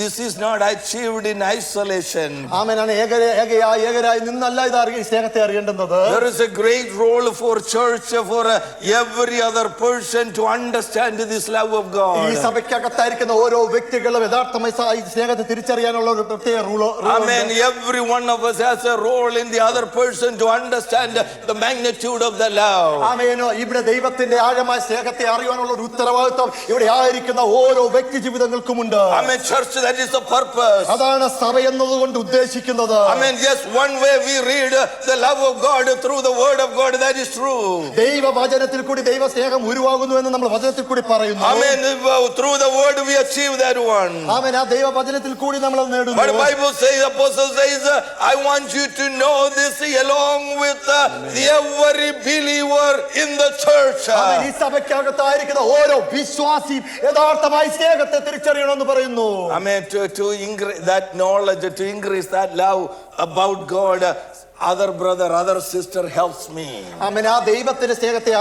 this is not achieved in isolation. ആമേനാണ്. ഏകരായി നിന്നല്ല ഈ സ്നേഹത്തെ അറിയേണ്ടത്. There is a great role for church, for every other person to understand this love of ഈ God. സഭയ്ക്കകത്തായിരിക്കുന്ന ഓരോ വ്യക്തികളും യഥാർത്ഥമായി ഈ സ്നേഹത്തെ തിരിച്ചറിയാനുള്ള ഒരു പ്രത്യേക rule. Amen. Every one of us has a role in the other person to understand the magnitude of the love. ആമേനോ. ഇവിടെ ദൈവത്തിന്റെ ആഴമായ സ്നേഹത്തെ അറിയാനുള്ള ഒരു ഉത്തരവാദിത്വം ഇവിടെ ആയിരിക്കുന്ന ഓരോ വ്യക്തി ജീവിതങ്ങൾക്കുമുണ്ട്. Amen. Church, that is the purpose. അതാണ് സഭ എന്നതുകൊണ്ട് ഉദ്ദേശിക്കുന്നത്. Amen. Yes, one way we read the love of God through the word of God, that is true. ദൈവവചനത്തിൽ കൂടി ദൈവ സ്നേഹം ഉരുവാകുന്നു എന്ന് നമ്മൾ വചനത്തിൽ കൂടി പറയുന്നു. Amen. Through the word we achieve that one. ആമേൻ. ആ ദൈവവചനത്തിൽ കൂടി നമ്മൾ നേടുന്നു. But Bible says, Apostle says, I want you to know this along with every believer in the church. ആമേൻ. ഈ സഭയ്ക്കകത്തായിരിക്കുന്ന ഓരോ വിശ്വാസിയും യഥാർത്ഥമായി സ്നേഹത്തെ തിരിച്ചറിയണമെന്ന് പറയുന്നു. Amen. To increase that knowledge, to increase that love about God, other brother, other sister helps me. ആമേൻ. ആ ദൈവത്തിന്റെ സ്നേഹത്തെ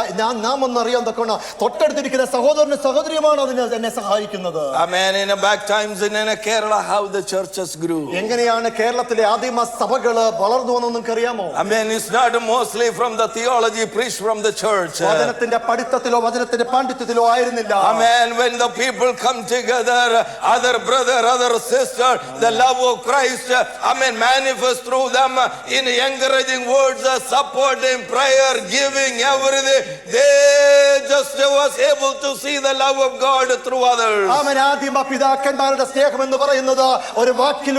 നാം ഒന്ന് അറിയാൻ തക്കവണ്ണം തൊട്ടടുത്തിരിക്കുന്ന സഹോദരനും സഹോദരിയുമാണ് അതിനെ എന്നെ സഹായിക്കുന്നത്. Amen. In a back times in Kerala, how the churches grew. എങ്ങനെയാണ് കേരളത്തിലെ ആദിമ സഭകള് വളർന്നു വന്നു നിങ്ങൾക്കറിയാമോ? Amen. It's not mostly from the theology preached from the church. വചനത്തിന്റെ പഠിത്തത്തിലോ വചനത്തിന്റെ പാണ്ഡിത്യത്തിലോ ആയിരുന്നില്ല. Amen. When the people come together, other brother, other sister, the love of Christ, amen, manifest through them in encouraging words, supporting prayer, giving everything. They just was able to see the love of God through others. ആമേൻ. ആദിമ പിതാക്കന്മാരുടെ സ്നേഹം എന്ന് പറയുന്നത് ഒരു വാക്കിൽ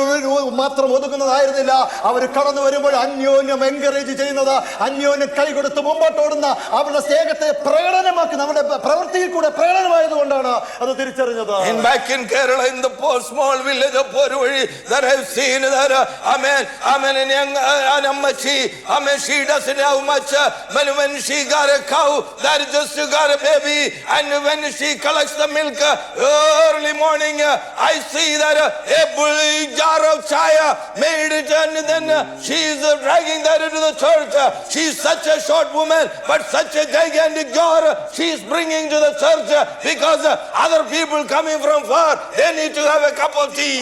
മാത്രം ഒതുങ്ങുന്നതായിരുന്നില്ല. അവർ കടന്നു വരുമ്പോൾ അന്യോന്യം എൻകറേജ് ചെയ്യുന്നത്, അന്യോന്യം കൈ കൊടുത്ത് മുമ്പോട്ടോടുന്ന അവരുടെ സ്നേഹത്തെ പ്രകടനമാക്കുന്ന അവരുടെ പ്രവൃത്തിയിൽ കൂടെ പ്രകടനമായതുകൊണ്ടാണ് അത് തിരിച്ചറിഞ്ഞത്. And back in Kerala, in the small village of Poruvali, that I've seen that, amen, in ammachi, she doesn't have much. But when she got a cow, that just got a baby. And when she collects the milk early morning, I see that a big jar of chai made it, and then she's dragging that into the church. She's such a short woman, but such a gigantic jar she's bringing to the church because other people coming from far, they need to have a cup of tea.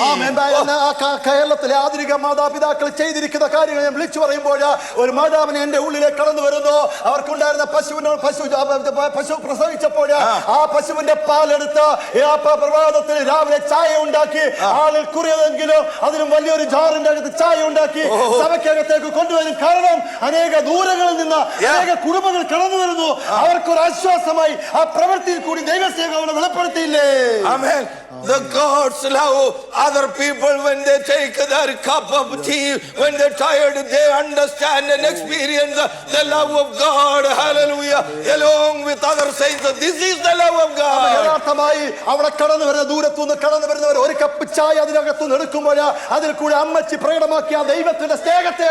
കേരളത്തിലെ ആധുനിക മാതാപിതാക്കൾ ചെയ്തിരിക്കുന്ന കാര്യങ്ങൾ ഞാൻ വിളിച്ചു പറയുമ്പോൾ ഒരു മാതാവിനെ എന്റെ ഉള്ളിലേക്ക് കടന്നു വരുന്നു. അവർക്കുണ്ടായിരുന്ന പശു പ്രസവിച്ചപ്പോൾ ആ പശുവിന്റെ പാലെടുത്ത് ആ പ്രഭാതത്തിൽ രാവിലെ ചായ ഉണ്ടാക്കി, ആളിൽ കുറയതെങ്കിലും അതിലും വലിയൊരു ജാറിന്റെ അകത്ത് ചായ ഉണ്ടാക്കി സഭയ്ക്കകത്തേക്ക് കൊണ്ടുവരും. കാരണം അനേക ദൂരങ്ങളിൽ നിന്ന് അനേക കുടുംബങ്ങൾ കടന്നു വരുന്നു. അവർക്കൊരു ആശ്വാസമായി ആ പ്രവൃത്തിയിൽ കൂടി ദൈവസ്നേഹം അവനെ വെളിപ്പെടുത്തിയില്ലേ? Amen. The gods love other people when they take their cup of tea. When they're tired, they understand and experience the love of God. Hallelujah. Along with other saints, this is the love of God. യഥാർത്ഥമായി അവിടെ കടന്നു വരുന്ന ദൂരത്തുനിന്ന് കടന്നു വരുന്നവർ ഒരു cup ചായ അതിനകത്തുനിന്ന് എടുക്കുമ്പോൾ അതിൽ കൂടി അമ്മച്ചി പ്രകടമാക്കിയ ദൈവത്തിന്റെ സ്നേഹത്തെ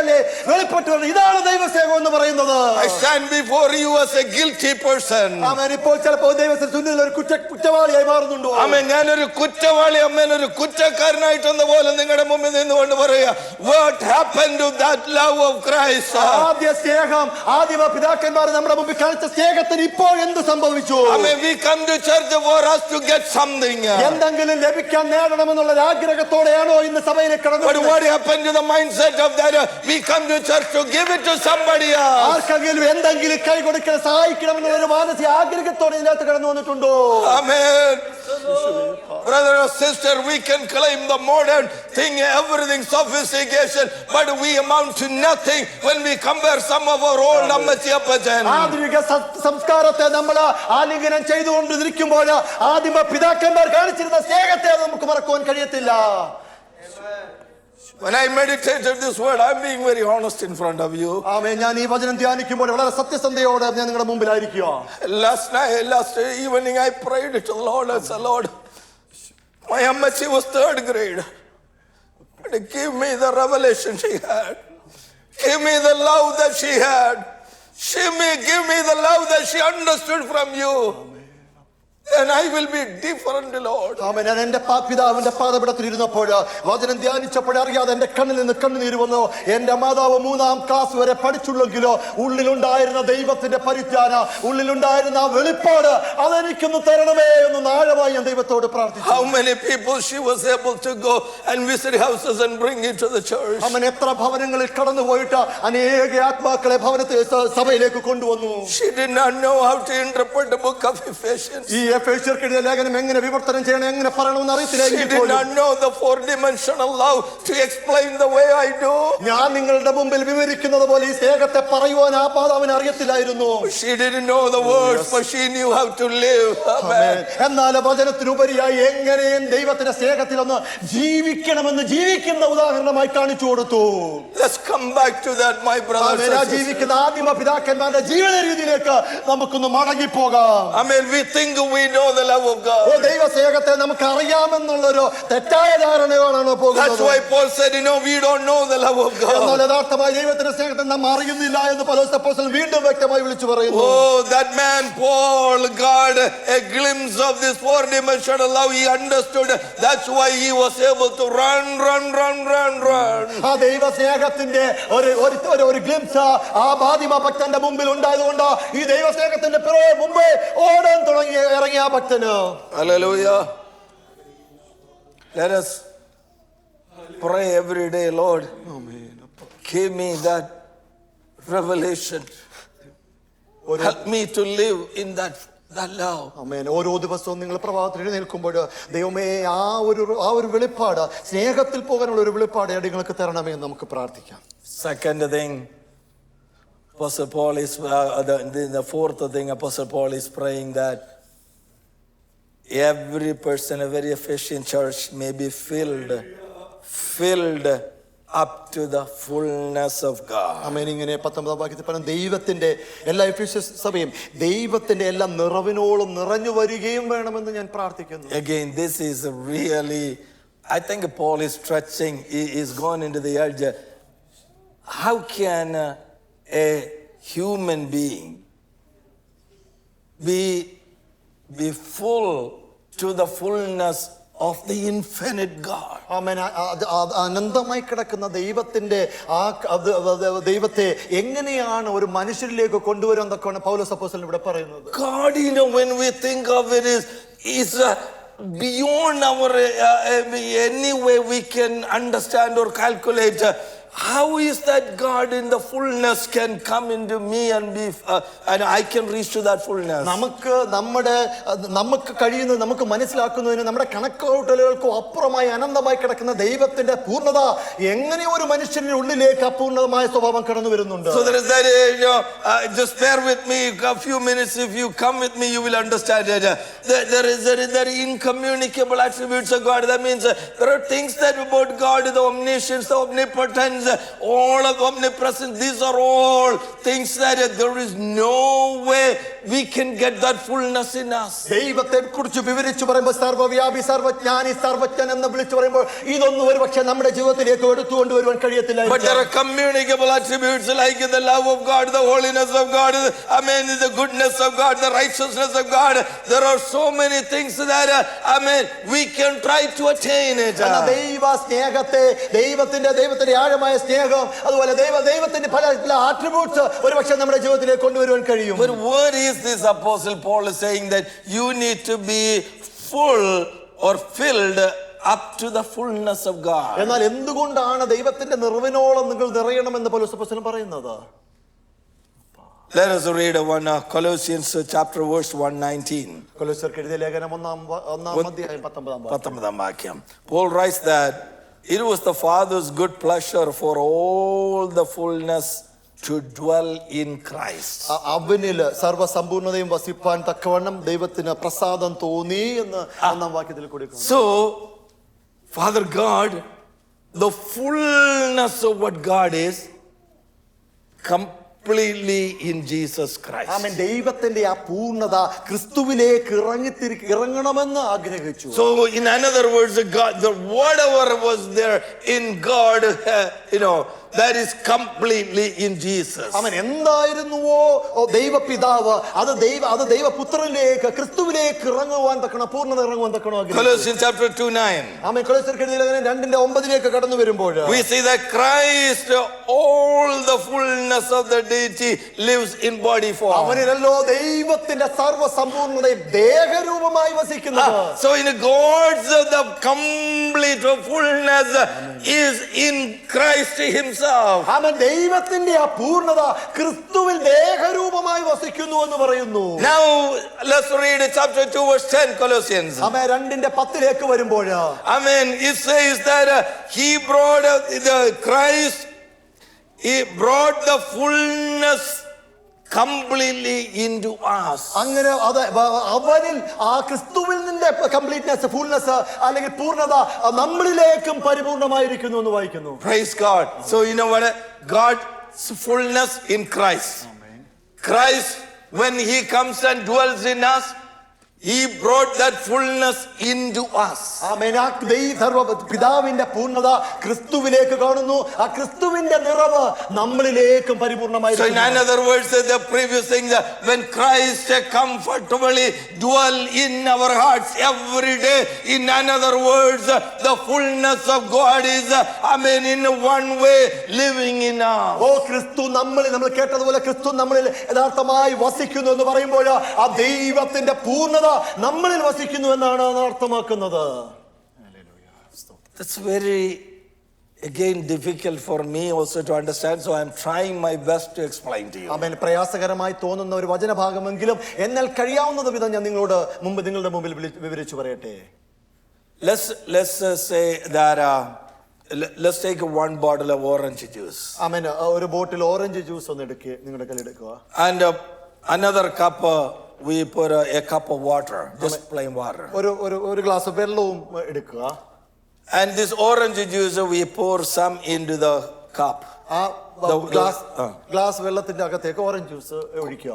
വെളിപ്പെട്ടു. ഇതാണ് ദൈവസ്നേഹം എന്ന് പറയുന്നത്. I stand before you as a guilty person. ആമേൻ. ഇപ്പോൾ ചിലപ്പോൾ ദൈവത്തിന്റെ ചുണ്ടിൽ ഒരു കുറ്റവാളിയായി മാറുന്നുണ്ടോ? ആമേൻ. ഞാനൊരു കുറ്റവാളി, അമ്മേൻ ഒരു കുറ്റക്കാരനായിട്ടെന്ന പോലെ നിങ്ങളുടെ മുമ്പിൽ നിന്നുകൊണ്ട് പറയാ, what happened to that love of Christ? ആദ്യ സ്നേഹം, ആദിമ പിതാക്കന്മാർ നമ്മുടെ മുമ്പിൽ കാണിച്ച സ്നേഹത്തിന് ഇപ്പോൾ എന്ത് സംഭവിച്ചു? Amen. We come to church for us to get something. എന്തെങ്കിലും ലഭിക്കാൻ നേടണമെന്നുള്ള ആഗ്രഹത്തോടെയാണോ ഇന്ന് സഭയിലേക്ക് കടന്നു? But what happened to the mindset of that? We come to church to give it to somebody else. ആർക്കെങ്കിലും എന്തെങ്കിലും കൈ കൊടുക്കാൻ സഹായിക്കണമെന്നുള്ള ഒരു മാനസിക ആഗ്രഹത്തോടെ ഇതിനകത്ത് കടന്നു വന്നിട്ടുണ്ടോ? Amen. Brother or sister, we can claim the modern thing, everything sophistication, but we amount to nothing when we compare some of our old ammachi appajan. ആധുനിക സംസ്കാരത്തെ നമ്മൾ ആലിംഗനം ചെയ്തുകൊണ്ടിരിക്കുമ്പോൾ ആദിമ പിതാക്കന്മാർ കാണിച്ചിരുന്ന സ്നേഹത്തെ നമുക്ക് മറക്കുവാൻ കഴിയത്തില്ല. When I meditated this word, I'm being very honest in front of you. ആമേൻ. ഞാൻ ഈ വചനം ധ്യാനിക്കുമ്പോൾ വളരെ സത്യസന്ധതയോടെ ഞാൻ നിങ്ങളുടെ മുമ്പിലായിരിക്കുക. Last evening I prayed to the Lord. I said, Lord, my ammachi was 3rd grade. But give me the revelation she had. Give me the love that she had. Give me the love that she understood from you. And I will be different, Lord. ആമേൻ. ഞാൻ എന്റെ പിതാവിന്റെ പാദപീഠത്തിൽ ഇരുന്നപ്പോൾ വചനം ധ്യാനിച്ചപ്പോൾ അറിയാതെ എന്റെ കണ്ണിൽ നിന്ന് കണ്ണുനീര് വന്നു. എന്റെ മാതാവ് 3ാം ക്ലാസ് വരെ പഠിച്ചുള്ളെങ്കിലോ ഉള്ളിലുണ്ടായിരുന്ന ദൈവത്തിന്റെ പരിജ്ഞാന, ഉള്ളിലുണ്ടായിരുന്ന ആ വെളിപ്പാട് അതെനിക്കൊന്ന് തരണമേ എന്ന് ആഴമായി ഞാൻ ദൈവത്തോട് പ്രാർത്ഥിച്ചു. How many people she was able to go and visit houses and bring it to the church? ആമേൻ. എത്ര ഭവനങ്ങളിൽ കടന്നു പോയിട്ട് അനേക ആത്മാക്കളെ ഭവനത്തിൽ സഭയിലേക്ക് കൊണ്ടുവന്നു. She did not know how to interpret the book of Ephesians. ഈ എഫേസ്യർക്കെഴുതിയ ലേഖനം എങ്ങനെ വിവർത്തനം ചെയ്യണം, എങ്ങനെ പറയണമെന്ന് അറിയത്തില്ല. She did not know the 4-dimensional love to explain the way I do. ഞാൻ നിങ്ങളുടെ മുമ്പിൽ വിവരിക്കുന്നത് പോലെ ഈ സ്നേഹത്തെ പറയുവാൻ ആ മാതാവിന് അറിയത്തില്ലായിരുന്നു. She didn't know the words, but she knew how to live. Amen. എന്നാൽ വചനത്തിനുപരിയായി എങ്ങനെയും ദൈവത്തിന്റെ സ്നേഹത്തിൽ ഒന്ന് ജീവിക്കണമെന്ന് ജീവിക്കുന്ന ഉദാഹരണമായി കാണിച്ചു കൊടുത്തു. Let's come back to that, my brothers. ജീവിക്കുന്ന ആദിമ പിതാക്കന്മാരുടെ ജീവിത രീതിയിലേക്ക് നമുക്കൊന്ന് മടങ്ങിപ്പോകാം. Amen. We think we know the love of God. ദൈവ സ്നേഹത്തെ നമുക്ക് അറിയാമെന്നുള്ളൊരു തെറ്റായ ധാരണയോടാണ് പോകുന്നത്. That's why Paul said, we don't know the love of God. എന്നാൽ യഥാർത്ഥമായ ദൈവത്തിന്റെ സ്നേഹത്തെ നാം അറിയുന്നില്ല എന്ന് പൗലോസ് അപ്പോസ്തലൻ വീണ്ടും വ്യക്തമായി വിളിച്ചു പറയുന്നു. Oh, that man Paul got a glimpse of this 4-dimensional love. He understood. That's why he was able to run. ആ ദൈവ സ്നേഹത്തിന്റെ ഒരു ഗ്ലിംസ് ആ ആദിമ ഭക്തന്റെ മുമ്പിൽ ഉണ്ടായതുകൊണ്ട് ഈ ദൈവ സ്നേഹത്തിന്റെ മുമ്പേ ഓടാൻ ഇറങ്ങിയ ആ ഭക്തന്. Hallelujah. Let us pray every day, Lord. Give me that revelation. Help me to live in that love. ആമേൻ. ഓരോ ദിവസവും നിങ്ങൾ പ്രഭാതത്തിൽ എഴുന്നേൽക്കുമ്പോൾ ദൈവമേ ആ ഒരു വെളിപ്പാട്, സ്നേഹത്തിൽ പോകാനുള്ള ഒരു വെളിപ്പാട് നിങ്ങൾക്ക് തരണമേ എന്ന് നമുക്ക് പ്രാർത്ഥിക്കാം. Second thing, Apostle Paul is the fourth thing, Apostle Paul is praying that every person, a very efficient church, may be filled up to the fullness of God. ആമേൻ. ഇങ്ങനെ 19-ാം വാക്യത്തിൽ പറയുന്നു, ദൈവത്തിന്റെ എല്ലാ എഫെസ്യസ് സഭയും ദൈവത്തിന്റെ എല്ലാ നിറവിനോളം നിറഞ്ഞു വരികയും വേണമെന്ന് ഞാൻ പ്രാർത്ഥിക്കുന്നു. Again, this is really, I think Paul is stretching, he is gone into the edge. how can a human being be full to the fullness of the infinite God? ആമേൻ. അനന്തമായി കിടക്കുന്ന ദൈവത്തിന്റെ ദൈവത്തെ എങ്ങനെയാണ് ഒരു മനുഷ്യരിലേക്ക് കൊണ്ടുവരാൻ എന്നൊക്കെയാണ് പൗലോസ് അപ്പോസ്തലൻ ഇവിടെ പറയുന്നത്. God, when we think of it, is beyond our any way we can understand or calculate. How is that God in the fullness can come into me and be and I can reach to that fullness? നമുക്ക് കഴിയുന്നത് നമുക്ക് മനസ്സിലാക്കുന്നതിന് നമ്മുടെ കണക്കുകൂട്ടലുകൾക്കും അപ്പുറമായി അനന്തമായി കിടക്കുന്ന ദൈവത്തിന്റെ പൂർണ്ണത എങ്ങനെ ഒരു മനുഷ്യന്റെ ഉള്ളിലേക്ക് അപൂർണമായ സ്വഭാവം കടന്നു വരുന്നുണ്ട്. So there is that just bear with me a few minutes. If you come with me, you will understand it. There is incommunicable attributes of God. That means there are things that about God, the omniscience, the omnipotence, all of omnipresence. These are all things that there is no way we can get that fullness in us. ദൈവത്തെ കുറിച്ച് വിവരിച്ചു പറയുമ്പോൾ സർവ്വവ്യാപി, സർവജ്ഞാനി, സർവജ്ഞൻ എന്ന് വിളിച്ചു പറയുമ്പോൾ ഇതൊന്നും ഒരുപക്ഷെ നമ്മുടെ ജീവിതത്തിലേക്ക് എടുത്തുകൊണ്ടുവരുവാൻ കഴിയത്തില്ല. But there are communicable attributes like the love of God, the holiness of God, the goodness of God, the righteousness of God. There are so many things that we can try to attain it. ദൈവ സ്നേഹത്തെ, ദൈവത്തിന്റെ ആഴമായ സ്നേഹം, അതുപോലെ ദൈവത്തിന്റെ പല attributes ഒരുപക്ഷെ നമ്മുടെ ജീവിതത്തിലേക്ക് കൊണ്ടുവരുവാൻ കഴിയും. But what is this Apostle Paul is saying that you need to be full or filled up to the fullness of God? എന്നാൽ എന്തുകൊണ്ടാണ് ദൈവത്തിന്റെ നിറവിനോളം നിങ്ങൾ നിറയണമെന്ന് പൗലോസ് അപ്പോസ്തലൻ പറയുന്നത്? Let us read Colossians chapter verse 119. കൊലോസ്യർക്ക് എഴുതിയ ലേഖനം 1:19 വാക്യം. Paul writes that it was the Father's good pleasure for all the fullness to dwell in Christ. അവനിൽ സർവ്വസമ്പൂർണ്ണതയും വസിപ്പാൻ തക്കവണ്ണം ദൈവത്തിന് പ്രസാദം തോന്നി എന്ന് ഒന്നാം വാക്യത്തിൽ കൊടുക്കുന്നു. So Father God, the fullness of what God is completely in Jesus Christ. ആമേൻ. ദൈവത്തിന്റെ ആ പൂർണ്ണത ക്രിസ്തുവിലേക്ക് ഇറങ്ങണമെന്ന് ആഗ്രഹിച്ചു. So in another words, God, whatever was there in God, that is completely in Jesus. അവൻ എന്തായിരുന്നുവോ ദൈവപിതാവ് അത് ദൈവപുത്രനിലേക്ക് ക്രിസ്തുവിലേക്ക് ഇറങ്ങുവാൻ തക്കണം, പൂർണ്ണത ഇറങ്ങുവാൻ തക്കണം. Colossians chapter 2:9. ആമേൻ. കൊലോസ്യർക്ക് എഴുതിയ ലേഖനം 2:9 കടന്നു വരുമ്പോൾ we see that Christ, all the fullness of the deity lives in body form. അവനിലല്ലോ ദൈവത്തിന്റെ സർവ്വസമ്പൂർണ്ണതയും ദേഹരൂപമായി വസിക്കുന്നത്. So in God's the complete fullness is in Christ himself. അവൻ ദൈവത്തിന്റെ ആ പൂർണ്ണത ക്രിസ്തുവിൽ ദേഹരൂപമായി വസിക്കുന്നു എന്ന് പറയുന്നു. Now let's read chapter 2 verse 10 Colossians. ആമേൻ. 2:10 വരുമ്പോൾ it says that he brought he brought the fullness completely into us. അങ്ങനെ അവനിൽ ആ ക്രിസ്തുവിൽ നിന്റെ കംപ്ലീറ്റ്നെസ്, ഫുൾനെസ് അല്ലെങ്കിൽ പൂർണ്ണത നമ്മളിലേക്കും പരിപൂർണമായിരിക്കുന്നു എന്ന് വായിക്കുന്നു. Praise God. So you know what? God's fullness in Christ. Amen. Christ, when he comes and dwells in us, he brought that fullness into us. ആമേൻ. പിതാവിന്റെ പൂർണ്ണത ക്രിസ്തുവിലേക്ക് കാണുന്നു. ആ ക്രിസ്തുവിന്റെ നിറവ് നമ്മളിലേക്കും പരിപൂർണമായി. So in another words, the previous thing, when Christ comfortably dwell in our hearts every day, in another words, the fullness of God is in one way living in us. ക്രിസ്തു നമ്മൾ കേട്ടതുപോലെ ക്രിസ്തു നമ്മളിൽ യഥാർത്ഥമായി വസിക്കുന്നു എന്ന് പറയുമ്പോൾ ആ ദൈവത്തിന്റെ പൂർണ്ണത നമ്മളിൽ വസിക്കുന്നു എന്നാണ് അർത്ഥമാക്കുന്നത്. That's very again difficult for me also to understand, so I am trying my best to explain to you. ആമേൻ. പ്രയാസകരമായി തോന്നുന്ന ഒരു വചനഭാഗമെങ്കിലും എന്നാൽ കഴിയാവുന്ന വിധം ഞാൻ നിങ്ങളുടെ മുമ്പിൽ വിവരിച്ചു പറയട്ടെ. Let's say that let's take one bottle of orange juice. ആമേൻ. ഒരു ബോട്ടിൽ ഓറഞ്ച് ജ്യൂസ് ഒന്ന് നിങ്ങളുടെ കയ്യിൽ എടുക്കുക. And another cup we put a cup of water, just plain water. ഒരു ഗ്ലാസ് വെള്ളവും എടുക്കുക. And this orange juice we pour some into the cup. ആ glass വെള്ളത്തിന്റെ അകത്തേക്ക് ഓറഞ്ച് ജ്യൂസ് ഒഴിക്കുക.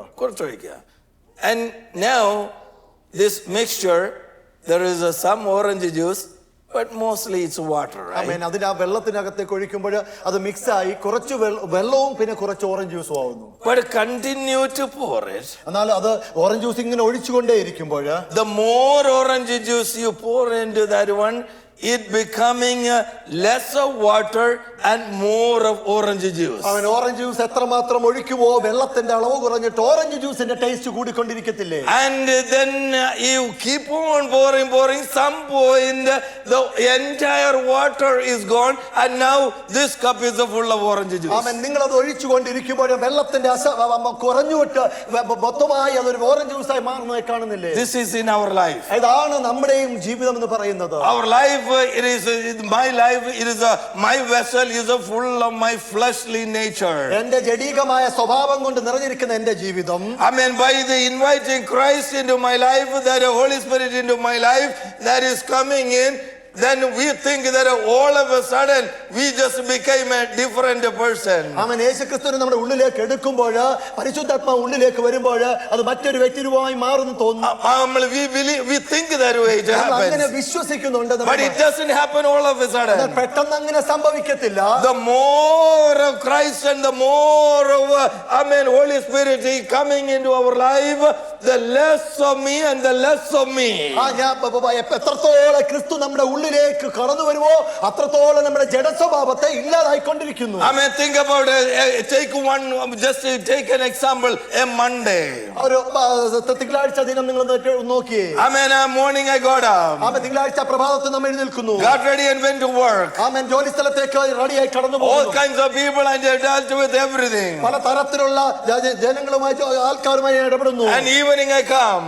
And now this mixture, there is some orange juice, but mostly it's water, right? ആമേൻ. അതിന് ആ വെള്ളത്തിനകത്തേക്ക് ഒഴിക്കുമ്പോൾ അത് മിക്സായി കുറച്ച് വെള്ളവും പിന്നെ കുറച്ച് ഓറഞ്ച് ജ്യൂസും ആവുന്നു. But continue to pour it. എന്നാൽ അത് ഓറഞ്ച് ജ്യൂസ് ഇങ്ങനെ ഒഴിച്ചുകൊണ്ടേ ഇരിക്കുമ്പോൾ The more orange juice you pour into that one, it becoming less of water and more of orange juice. അവൻ ഓറഞ്ച് ജ്യൂസ് എത്രമാത്രം ഒഴിക്കുമോ വെള്ളത്തിന്റെ അളവ് കുറഞ്ഞിട്ട് ഓറഞ്ച് ജ്യൂസിന്റെ ടേസ്റ്റ് കൂടിക്കൊണ്ടിരിക്കത്തില്ലേ? And then you keep on pouring. Some point the entire water is gone, and now this cup is full of orange juice. അവൻ നിങ്ങൾ അത് ഒഴിച്ചുകൊണ്ടിരിക്കുമ്പോൾ വെള്ളത്തിന്റെ കുറഞ്ഞുവിട്ട് മൊത്തമായി അതൊരു ഓറഞ്ച് ജ്യൂസായി മാറുന്നതായി കാണുന്നില്ലേ? This is in our life. ഇതാണ് നമ്മുടെയും ജീവിതം എന്ന് പറയുന്നത്. Our life, it is my life. It is my vessel is full of my fleshly nature. എന്റെ ജഡീകമായ സ്വഭാവം കൊണ്ട് നിറഞ്ഞിരിക്കുന്ന എന്റെ ജീവിതം. I mean, by the inviting Christ into my life, that Holy Spirit into my life, that is coming in. Then we think that all of a sudden we just became a different person. ആമേൻ. യേശുക്രിസ്തുവിനെ നമ്മുടെ ഉള്ളിലേക്ക് എടുക്കുമ്പോൾ പരിശുദ്ധാത്മാവ് ഉള്ളിലേക്ക് വരുമ്പോൾ അത് മറ്റൊരു വ്യക്തിരൂപമായി മാറുന്നു തോന്നുന്നു. We think that way it happens. അങ്ങനെ വിശ്വസിക്കുന്നുണ്ട്. But it doesn't happen all of a sudden. പെട്ടെന്ന് അങ്ങനെ സംഭവിക്കത്തില്ല. The more of Christ and the more of Holy Spirit coming into our life, the less of me and the less of me. എത്രത്തോളം ക്രിസ്തു നമ്മുടെ ഉള്ളിലേക്ക് കടന്നു വരുമോ അത്രത്തോളം നമ്മുടെ ജഡസ്വഭാവത്തെ ഇല്ലാതായിക്കൊണ്ടിരിക്കുന്നു. Think about it. Take an example. A Monday. ഒരു തിങ്കളാഴ്ച ദിനം നിങ്ങൾ നോക്കിയേ. Morning I got up. തിങ്കളാഴ്ച പ്രഭാതത്തിൽ നമ്മൾ എഴുന്നേൽക്കുന്നു. Got ready and went to work. ജോലി സ്ഥലത്തേക്ക് റെഡിയായി കടന്നു പോകുന്നു. All kinds of people and they dealt with everything. പല തരത്തിലുള്ള ജനങ്ങളുമായി ആൾക്കാരുമായി ഇടപെടുന്നു. And evening I come.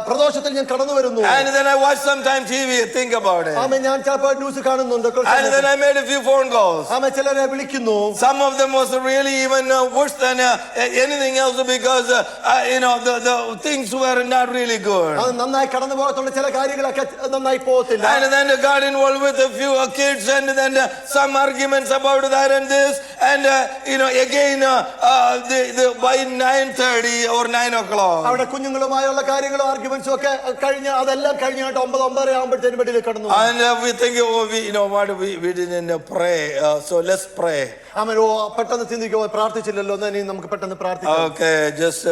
പ്രദോഷത്തിൽ ഞാൻ കടന്നു വരുന്നു. And then I watch sometime TV. Think about it. ഞാൻ ചിലപ്പോൾ ന്യൂസ് കാണുന്നുണ്ട്. And then I made a few phone calls. ചിലരെ വിളിക്കുന്നു. Some of them was really even worse than anything else because the things were not really good. നന്നായി കടന്നു പോകത്തുള്ള ചില കാര്യങ്ങളൊക്കെ നന്നായി പോകത്തില്ല. And then got involved with a few kids and then some arguments about that and this and again by 9:30 or 9 o'clock. അവിടെ കുഞ്ഞുങ്ങളുമായുള്ള കാര്യങ്ങളും ആർഗ്യുമെന്റ്സും ഒക്കെ കഴിഞ്ഞ് അതെല്ലാം കഴിഞ്ഞിട്ട് 9:30 ആകുമ്പോഴത്തേനും വെളിയിൽ കടന്നു. And we think we didn't pray, so let's pray. പെട്ടെന്ന് ചിന്തിക്കുമോ പ്രാർത്ഥിച്ചില്ലല്ലോ, നമുക്ക് പെട്ടെന്ന് പ്രാർത്ഥിക്കാം. Okay, just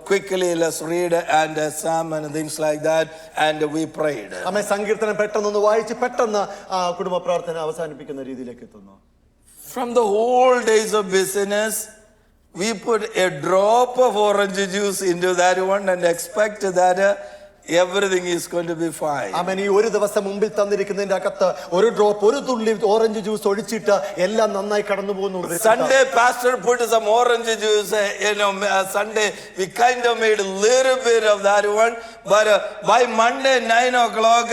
quickly let's read and Psalm and things like that, and we prayed. സങ്കീർത്തനം പെട്ടെന്ന് വായിച്ച് പെട്ടെന്ന് കുടുംബ പ്രാർത്ഥന അവസാനിപ്പിക്കുന്ന രീതിയിലേക്ക് എത്തുന്നു. From the whole days of business, we put a drop of orange juice into that one and expect that everything is going to be fine. ഈ ഒരു ദിവസം മുമ്പിൽ തന്നിരിക്കുന്നതിന്റെ അകത്ത് ഒരു ഡ്രോപ്പ് ഒരു തുള്ളി ഓറഞ്ച് ജ്യൂസ് ഒഴിച്ചിട്ട് എല്ലാം നന്നായി കടന്നു പോകുന്നു. Sunday pastor put some orange juice. Sunday we kind of made a little bit of that one, but by Monday 9 o'clock,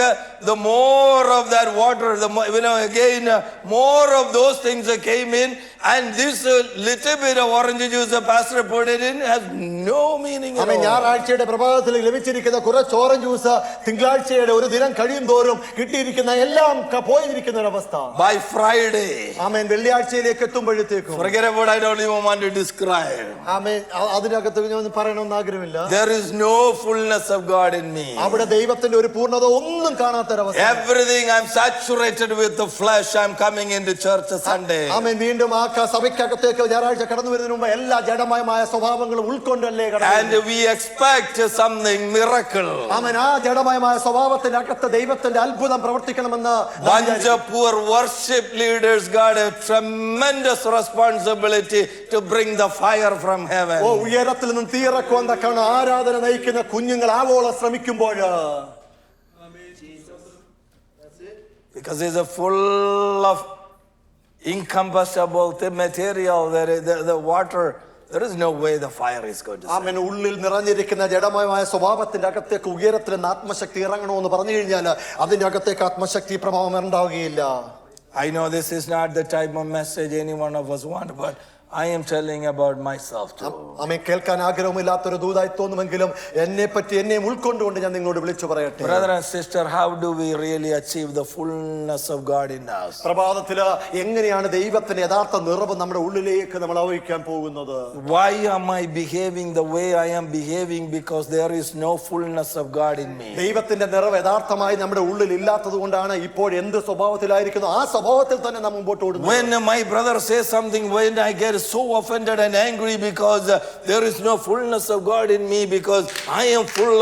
the more of that water, again more of those things came in, and this little bit of orange juice the pastor put it in has no meaning at all. ഞായറാഴ്ചയുടെ പ്രഭാതത്തിൽ ലഭിച്ചിരിക്കുന്ന കുറച്ച് orange juice തിങ്കളാഴ്ചയുടെ ഒരു ദിനം കഴിയും തോറും കിട്ടിയിരിക്കുന്ന എല്ലാം പോയിരിക്കുന്ന ഒരു അവസ്ഥ. By Friday, വെള്ളിയാഴ്ചയിലേക്ക് എത്തുമ്പോഴത്തേക്കും forget about, I don't even want to describe. അതിനകത്ത് ഞാൻ പറയണമെന്ന് ആഗ്രഹമില്ല. There is no fullness of God in me. അവിടെ ദൈവത്തിന്റെ ഒരു പൂർണ്ണത ഒന്നും കാണാത്തൊരവസ്ഥ. Everything I'm saturated with the flesh. I'm coming into church Sunday. വീണ്ടും ആ സഭയ്ക്കകത്തേക്ക് ഞായറാഴ്ച കടന്നു വരുന്നതിന് മുമ്പ് എല്ലാ ജഡമയമായ സ്വഭാവങ്ങളും ഉൾക്കൊണ്ടല്ലേ കടന്നു. And we expect something miracle. ആ ജഡമയമായ സ്വഭാവത്തിന്റെ അകത്ത് ദൈവത്തിന്റെ അത്ഭുതം പ്രവർത്തിക്കണമെന്ന്. Bunch of poor worship leaders got a tremendous responsibility to bring the fire from heaven. ഉയരത്തിൽ നിന്ന് തീയിറക്കുവാൻ തക്കവണ്ണം ആരാധന നയിക്കുന്ന കുഞ്ഞുങ്ങൾ ആവോളം ശ്രമിക്കുമ്പോൾ because it's full of incombustible material, the water, there is no way the fire is going to start. ഉള്ളിൽ നിറഞ്ഞിരിക്കുന്ന ജഡമയമായ സ്വഭാവത്തിന്റെ അകത്തേക്ക് ഉയരത്തിൽ നിന്ന് ആത്മശക്തി ഇറങ്ങണമെന്ന് പറഞ്ഞു കഴിഞ്ഞാൽ അതിന്റെ അകത്തേക്ക് ആത്മശക്തി പ്രഭാവം ഉണ്ടാവുകയില്ല. I know this is not the type of message any one of us want, but I am telling about myself too. ആമേൻ. കേൾക്കാൻ ആഗ്രഹമില്ലാത്തൊരു ദൂതായി തോന്നുമെങ്കിലും എന്നെ ഉൾക്കൊണ്ടുകൊണ്ട് ഞാൻ നിങ്ങളോട് വിളിച്ചു പറയട്ടെ. Brother and sister, how do we really achieve the fullness of God in us? പ്രഭാതത്തില് എങ്ങനെയാണ് ദൈവത്തിന്റെ യഥാർത്ഥ നിറവ് നമ്മുടെ ഉള്ളിലേക്ക് നമ്മൾ ആവഹിക്കാൻ പോകുന്നത്? Why am I behaving the way I am behaving? Because there is no fullness of God in me. ദൈവത്തിന്റെ നിറവ് യഥാർത്ഥമായി നമ്മുടെ ഉള്ളിൽ ഇല്ലാത്തത് കൊണ്ടാണ് ഇപ്പോൾ എന്ത് സ്വഭാവത്തിലായിരിക്കുന്നു ആ സ്വഭാവത്തിൽ തന്നെ നാം മുമ്പോട്ട് ഓടുന്നത്. When my brother says something, when I get so offended and angry because there is no fullness of God in me, because I am full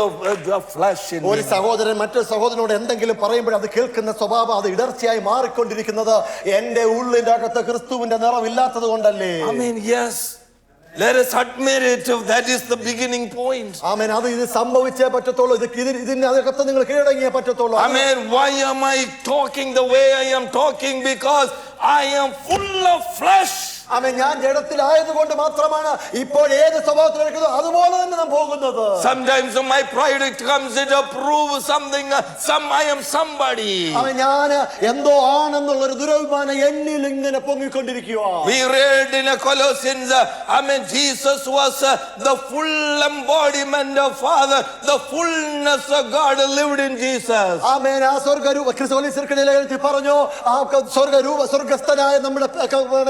of flesh in me. ഒരു സഹോദരൻ മറ്റൊരു സഹോദരനോട് എന്തെങ്കിലും പറയുമ്പോൾ അത് കേൾക്കുന്ന സ്വഭാവം അത് ഇടർച്ചയായി മാറിക്കൊണ്ടിരിക്കുന്നത് എന്റെ ഉള്ളിന്റെ അകത്ത് ക്രിസ്തുവിന്റെ നിറവില്ലാത്തത് കൊണ്ടല്ലേ? I mean, yes. Let us admit it. That is the beginning point. ആമേൻ. അത് ഇത് സംഭവിച്ചേ പറ്റത്തുള്ളൂ. ഇതിന്റെ അകത്ത് നിങ്ങൾ കീഴടങ്ങിയേ പറ്റത്തുള്ളൂ. I mean, why am I talking the way I am talking? Because I am full of flesh. ആമേൻ. ഞാൻ ജഡത്തിലായതുകൊണ്ട് മാത്രമാണ് ഇപ്പോൾ ഏത് സ്വഭാവത്തിലെടുക്കുന്നോ അതുപോലെ തന്നെ നാം പോകുന്നത്. Sometimes my pride comes to prove something. I am somebody. ആമേൻ. ഞാൻ എന്തോ ആണെന്നുള്ള ഒരു ദുരഭിമാനം എന്നിൽ ഇങ്ങനെ പൊങ്ങിക്കൊണ്ടിരിക്കുക. We read in Colossians, I mean, Jesus was the full embodiment of Father. The fullness of God lived in Jesus. ആമേൻ. ആ സ്വർഗ്ഗരൂപ ക്രിസ്തുവിൽ പറഞ്ഞു ആ സ്വർഗ്ഗസ്ഥനായ നമ്മുടെ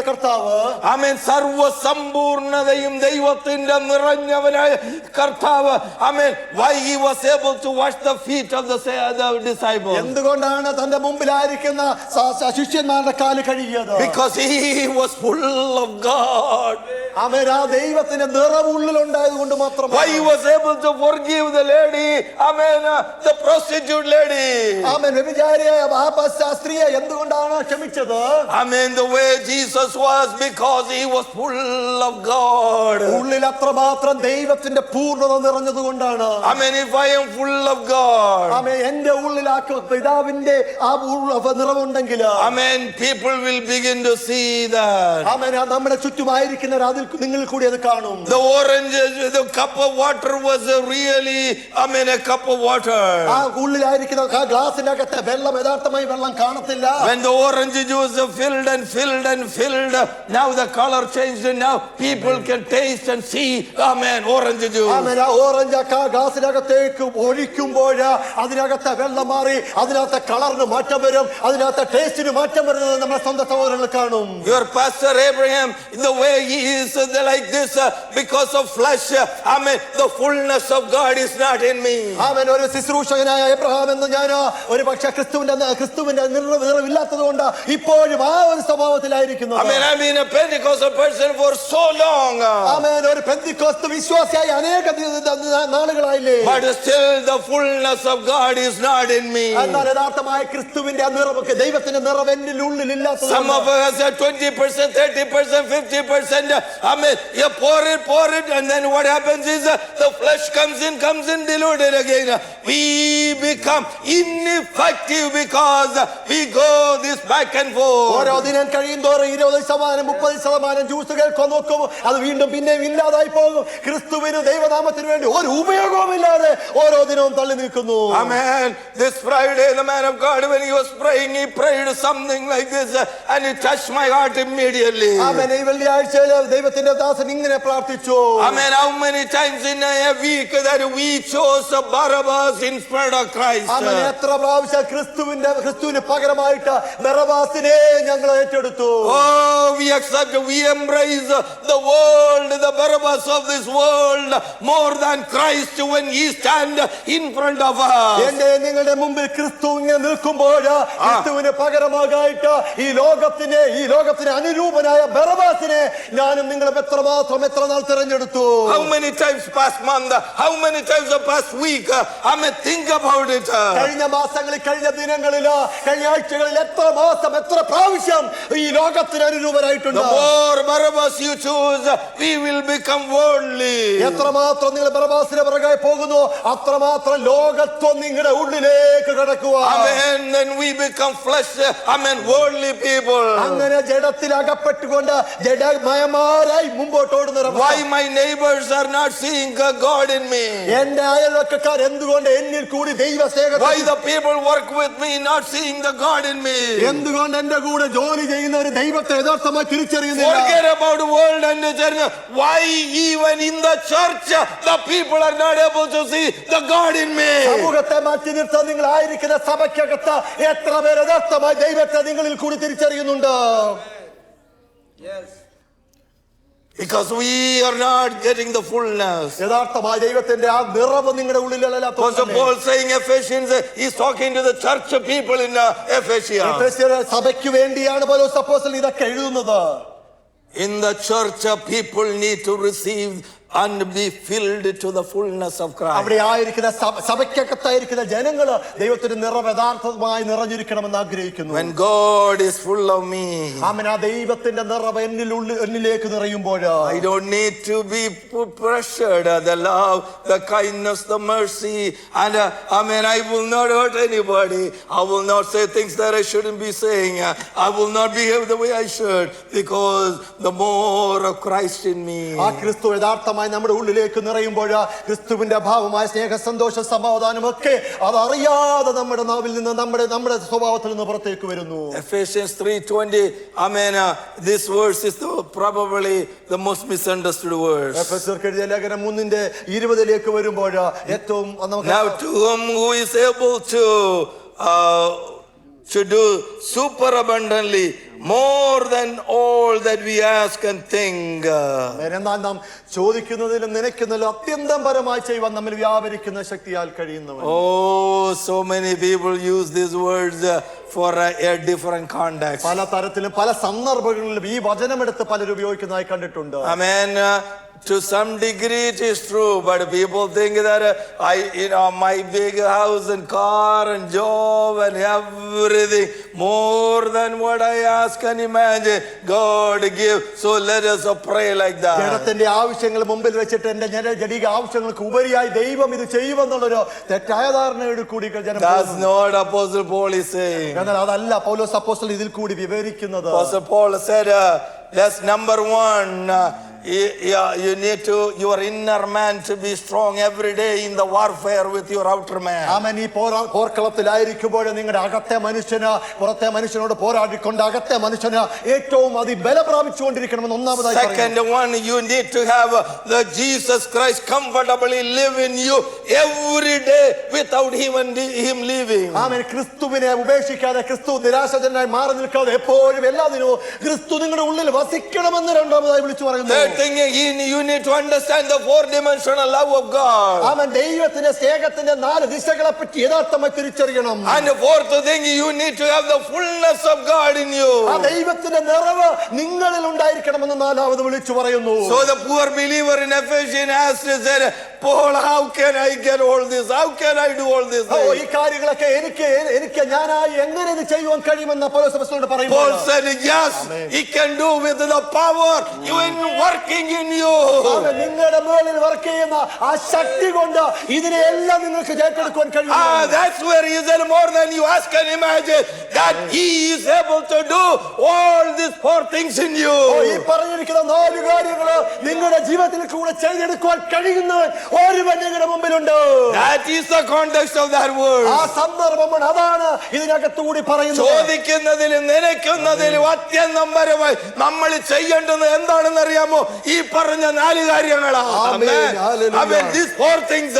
കർത്താവ്. ആമേൻ. സർവ്വസമ്പൂർണ്ണതയും ദൈവത്തിന്റെ നിറഞ്ഞവനായ കർത്താവ്. ആമേൻ. Why he was able to wash the feet of the disciples? എന്തുകൊണ്ടാണ് തന്റെ മുമ്പിലായിരിക്കുന്ന ശിഷ്യന്മാരുടെ കാല് കഴുകിയത്? Because he was full of God. ആമേൻ. ആ ദൈവത്തിന്റെ നിറവ് ഉള്ളിലുണ്ടായത് കൊണ്ട് മാത്രമാണ്. Why he was able to forgive the lady, amen, the prostitute lady. ആമേൻ. വ്യഭിചാരിയായ ആ സ്ത്രീയെ എന്തുകൊണ്ടാണ് ക്ഷമിച്ചത്? Amen. The way Jesus was, because he was full of God. ഉള്ളിൽ അത്രമാത്രം ദൈവത്തിന്റെ പൂർണ്ണത നിറഞ്ഞതുകൊണ്ടാണ്. Amen. If I am full of God, ആമേൻ. എന്റെ ഉള്ളിൽ ആ പിതാവിന്റെ ആ നിറവുണ്ടെങ്കിൽ, amen, people will begin to see that. ആമേൻ. നമ്മുടെ ചുറ്റുമായിരിക്കുന്നവർ അതിൽ നിങ്ങൾ കൂടി അത് കാണും. The orange, the cup of water was really, amen, a cup of water. ആ ഉള്ളിലായിരിക്കുന്ന ആ ഗ്ലാസിനകത്തെ വെള്ളം യഥാർത്ഥമായി വെള്ളം കാണത്തില്ല. When the orange juice filled and filled and filled, now the color changed and now people can taste and see, amen, orange juice. ആമേൻ. ആ orange ആ ഗ്ലാസിനകത്തേക്ക് ഒഴിക്കുമ്പോൾ അതിനകത്തെ വെള്ളം മാറി അതിനകത്തെ കളറിന് മാറ്റം വരും, അതിനകത്തെ ടേസ്റ്റിന് മാറ്റം വരുന്നത് നമ്മുടെ സ്വന്തം സഹോദരങ്ങൾ കാണും. Your pastor Abraham, the way he is like this, because of flesh, amen, the fullness of God is not in me. ആമേൻ. ഒരു ശുശ്രൂഷകനായ എബ്രഹാം എന്ന് ഞാൻ ഒരു പക്ഷേ ക്രിസ്തുവിന്റെ നിറവില്ലാത്തത് കൊണ്ട് ഇപ്പോഴും ആ ഒരു സ്വഭാവത്തിലായിരിക്കുന്നു. I mean, I've been a Pentecostal person for so long. ആമേൻ. ഒരു പെന്തക്കോസ്ത് വിശ്വാസിയായി അനേക നാളുകളായില്ലേ? But still the fullness of God is not in me. എന്നാൽ യഥാർത്ഥമായ ക്രിസ്തുവിന്റെ നിറവ് ദൈവത്തിന്റെ നിറവ് എന്നിൽ ഉള്ളിലില്ലാത്തത്. Some of us are 20%, 30%, 50%. I mean, you pour it, and then what happens is the flesh comes in diluted again. We become ineffective because we go this back and forth. ഓരോ ദിനം കഴിയുന്തോറും 20%, 30% juice കേൾക്കാൻ നോക്കും, അത് വീണ്ടും പിന്നെയും ഇല്ലാതായി പോകും. ക്രിസ്തുവിന് ദൈവനാമത്തിന് വേണ്ടി ഒരു ഉപയോഗവുമില്ലാതെ ഓരോ ദിനവും തള്ളി നിൽക്കുന്നു. Amen. This Friday, the man of God, when he was praying, he prayed something like this, and it touched my heart immediately. ആമേൻ. ഈ വെള്ളിയാഴ്ചയിൽ ദൈവത്തിന്റെ ദാസൻ ഇങ്ങനെ പ്രാർത്ഥിച്ചു. Amen. How many times in a week that we chose Barabbas instead of Christ? ആമേൻ. എത്ര പ്രാവശ്യം ക്രിസ്തുവിന് പകരമായിട്ട് ബറബ്ബാസിനെ ഞങ്ങൾ ഏറ്റെടുത്തു. Oh, we accept, we embrace the world, the Barabbas of this world, more than Christ when he stand in front of us. എന്റെ നിങ്ങളുടെ മുമ്പിൽ ക്രിസ്തു ഇങ്ങനെ നിൽക്കുമ്പോൾ ക്രിസ്തുവിന് പകരമായിട്ട് ഈ ലോകത്തിന് അനുരൂപനായ ബറബ്ബാസിനെ ഞാനും നിങ്ങളും എത്ര നാൾ തിരഞ്ഞെടുത്തു. How many times past month, how many times the past week, I may think about it. കഴിഞ്ഞ മാസങ്ങളിൽ, കഴിഞ്ഞ ദിനങ്ങളിൽ, കഴിഞ്ഞ ആഴ്ചകളിൽ എത്ര പ്രാവശ്യം ഈ ലോകത്തിന് അനുരൂപനായിട്ടുണ്ട്. The more Barabbas you choose, we will become worldly. എത്രമാത്രം നിങ്ങൾ ബറബ്ബാസിനെ പിറകെ പോകുന്നു അത്രമാത്രം ലോകത്വം നിങ്ങളുടെ ഉള്ളിലേക്ക് കടക്കുക. Amen. Then we become flesh, amen, worldly people. അങ്ങനെ ജഡത്തിൽ അകപ്പെട്ടുകൊണ്ട് ജഡമയമായ തലകീഴായി മുമ്പോട്ട് ഓടുന്ന ഒരു അവസ്ഥ. Why my neighbors are not seeing God in me? എന്റെ അയൽവക്കക്കാർ എന്തുകൊണ്ട് എന്നിൽ കൂടി ദൈവ സ്നേഹത്തെ, Why the people work with me not seeing the God in me? എന്തുകൊണ്ട് എന്റെ കൂടെ ജോലി ചെയ്യുന്ന ഒരു ദൈവത്തെ യഥാർത്ഥമായി തിരിച്ചറിയുന്നില്ല? Forget about the world and the church. Why even in the church the people are not able to see the God in me? സമൂഹത്തെ മാറ്റി നിർത്താൻ നിങ്ങൾ ആയിരിക്കുന്ന സഭയ്ക്കകത്ത് എത്ര പേർ യഥാർത്ഥമായി ദൈവത്തെ നിങ്ങളിൽ കൂടി തിരിച്ചറിയുന്നുണ്ട്? Because we are not getting the fullness. യഥാർത്ഥമായ ദൈവത്തിന്റെ ആ നിറവ് നിങ്ങളുടെ ഉള്ളിലല്ല. Apostle Paul saying Ephesians, he's talking to the church people in Ephesus. സഭയ്ക്ക് വേണ്ടിയാണ് പൗലോസ് അപ്പോസ്തലൻ ഇതൊക്കെ എഴുതുന്നത്. In the church, people need to receive and be filled to the fullness of Christ. അവിടെ ആയിരിക്കുന്ന സഭയ്ക്കകത്തായിരിക്കുന്ന ജനങ്ങള് ദൈവത്തിന്റെ നിറവ് യഥാർത്ഥമായി നിറഞ്ഞിരിക്കണമെന്ന് ആഗ്രഹിക്കുന്നു. When God is full of me, ആമേൻ, ആ ദൈവത്തിന്റെ നിറവ് എന്നിലേക്ക് നിറയുമ്പോൾ I don't need to be pressured. The love, the kindness, the mercy, and I will not hurt anybody. I will not say things that I shouldn't be saying. I will not behave the way I should, because the more of Christ in me. ആ ക്രിസ്തു യഥാർത്ഥമായി നമ്മുടെ ഉള്ളിലേക്ക് നിറയുമ്പോൾ ക്രിസ്തുവിന്റെ ഭാവമായ സ്നേഹ, സന്തോഷ, സമാധാനം ഒക്കെ അതറിയാതെ നമ്മുടെ നാവിൽ നിന്ന് നമ്മുടെ സ്വഭാവത്തിൽ നിന്ന് പുറത്തേക്ക് വരുന്നു. Ephesians 3:20. This verse is probably the most misunderstood verse. എഫെസ്യർക്ക് എഴുതിയ ലേഖനം 3:20 വരുമ്പോൾ ഏറ്റവും Now to whom who is able to do super abundantly more than all that we ask and think. എന്നാൽ നാം ചോദിക്കുന്നതിലും നനയ്ക്കുന്നതിലും അത്യന്തം പരമായി ചെയ്യുവാൻ നമ്മിൽ വ്യാപരിക്കുന്ന ശക്തിയാൽ കഴിയുന്നവൻ. Oh, so many people use these words for a different context. പല തരത്തിലും പല സന്ദർഭങ്ങളിലും ഈ വചനമെടുത്ത് പലരും ഉപയോഗിക്കുന്നതായി കണ്ടിട്ടുണ്ട്. Amen. To some degree it is true, but people think that my big house and car and job and everything more than what I ask and imagine God give. So let us pray like that. ജഡത്തിന്റെ ആവശ്യങ്ങൾ മുമ്പിൽ വെച്ചിട്ട് എന്റെ ജഡിക ആവശ്യങ്ങൾക്ക് ഉപരിയായി ദൈവം ഇത് ചെയ്യുമെന്നുള്ളൊരു തെറ്റായ ധാരണയോട് കൂടി ജനം. That's not Apostle Paul is saying. എന്നാൽ അതല്ല പൗലോസ് അപ്പോസ്തലൻ ഇതിൽ കൂടി വിവരിക്കുന്നത്. Apostle Paul said, that's number one. You need to, your inner man to be strong every day in the warfare with your outer man. ആമേൻ. ഈ പോർക്കളത്തിലായിരിക്കുമ്പോൾ നിങ്ങളുടെ അകത്തെ മനുഷ്യന് പുറത്തെ മനുഷ്യനോട് പോരാടിക്കൊണ്ട് അകത്തെ മനുഷ്യന് ഏറ്റവും ബലം പ്രാപിച്ചുകൊണ്ടിരിക്കണമെന്ന് ഒന്നാമതായി പറയുന്നു. Second one, you need to have the Jesus Christ comfortably live in you every day without him leaving. ആമേൻ. ക്രിസ്തുവിനെ ഉപേക്ഷിക്കാതെ, ക്രിസ്തു നിരാശജനായി മാറി നിൽക്കാതെ എപ്പോഴും എല്ലാ ദിനവും ക്രിസ്തു നിങ്ങളുടെ ഉള്ളിൽ വസിക്കണമെന്ന് രണ്ടാമതായി വിളിച്ചു പറയുന്നു. Thing, you need to understand the four-dimensional love of God. ആമേൻ. ദൈവത്തിന്റെ സ്നേഹത്തിന്റെ 4 ദിശകളെ പറ്റി യഥാർത്ഥമായി തിരിച്ചറിയണം. And the fourth thing, you need to have the fullness of God in you. ആ ദൈവത്തിന്റെ നിറവ് നിങ്ങളിൽ ഉണ്ടായിരിക്കണമെന്ന് നാലാമത് വിളിച്ചു പറയുന്നു. So the poor believer in Ephesians asked, said, Paul, how can I get all this? How can I do all this? ഈ കാര്യങ്ങളൊക്കെ എനിക്ക് ഞാനായി എങ്ങനെ ഇത് ചെയ്യുവാൻ കഴിയുമെന്ന് പൗലോസ് അപ്പോസ്തലൻ പറയുന്നു. Paul said, yes, he can do with the power even working in you. നിങ്ങളുടെ മേളിൽ വർക്ക് ചെയ്യുന്ന ആ ശക്തി കൊണ്ട് ഇതിനെല്ലാം നിങ്ങൾക്ക് ഏറ്റെടുക്കാൻ കഴിയും. That's where he said, more than you ask and imagine, that he is able to do all these 4 things in you. ഈ പറഞ്ഞിരിക്കുന്ന 4 കാര്യങ്ങൾ നിങ്ങളുടെ ജീവിതത്തിൽ കൂടെ ചെയ്തെടുക്കാൻ കഴിയുന്നവൻ ഒരുവൻ നിങ്ങളുടെ മുമ്പിലുണ്ട്. That is the context of that word. ആ സന്ദർഭമാണ്, അതാണ് ഇതിനകത്തുകൂടി പറയുന്നത്. ചോദിക്കുന്നതിലും നനയ്ക്കുന്നതിലും അത്യന്തം പരമായി നമ്മൾ ചെയ്യേണ്ടത് എന്താണെന്ന് അറിയാമോ? ഈ പറഞ്ഞ 4 കാര്യങ്ങളാണ്. These 4 things.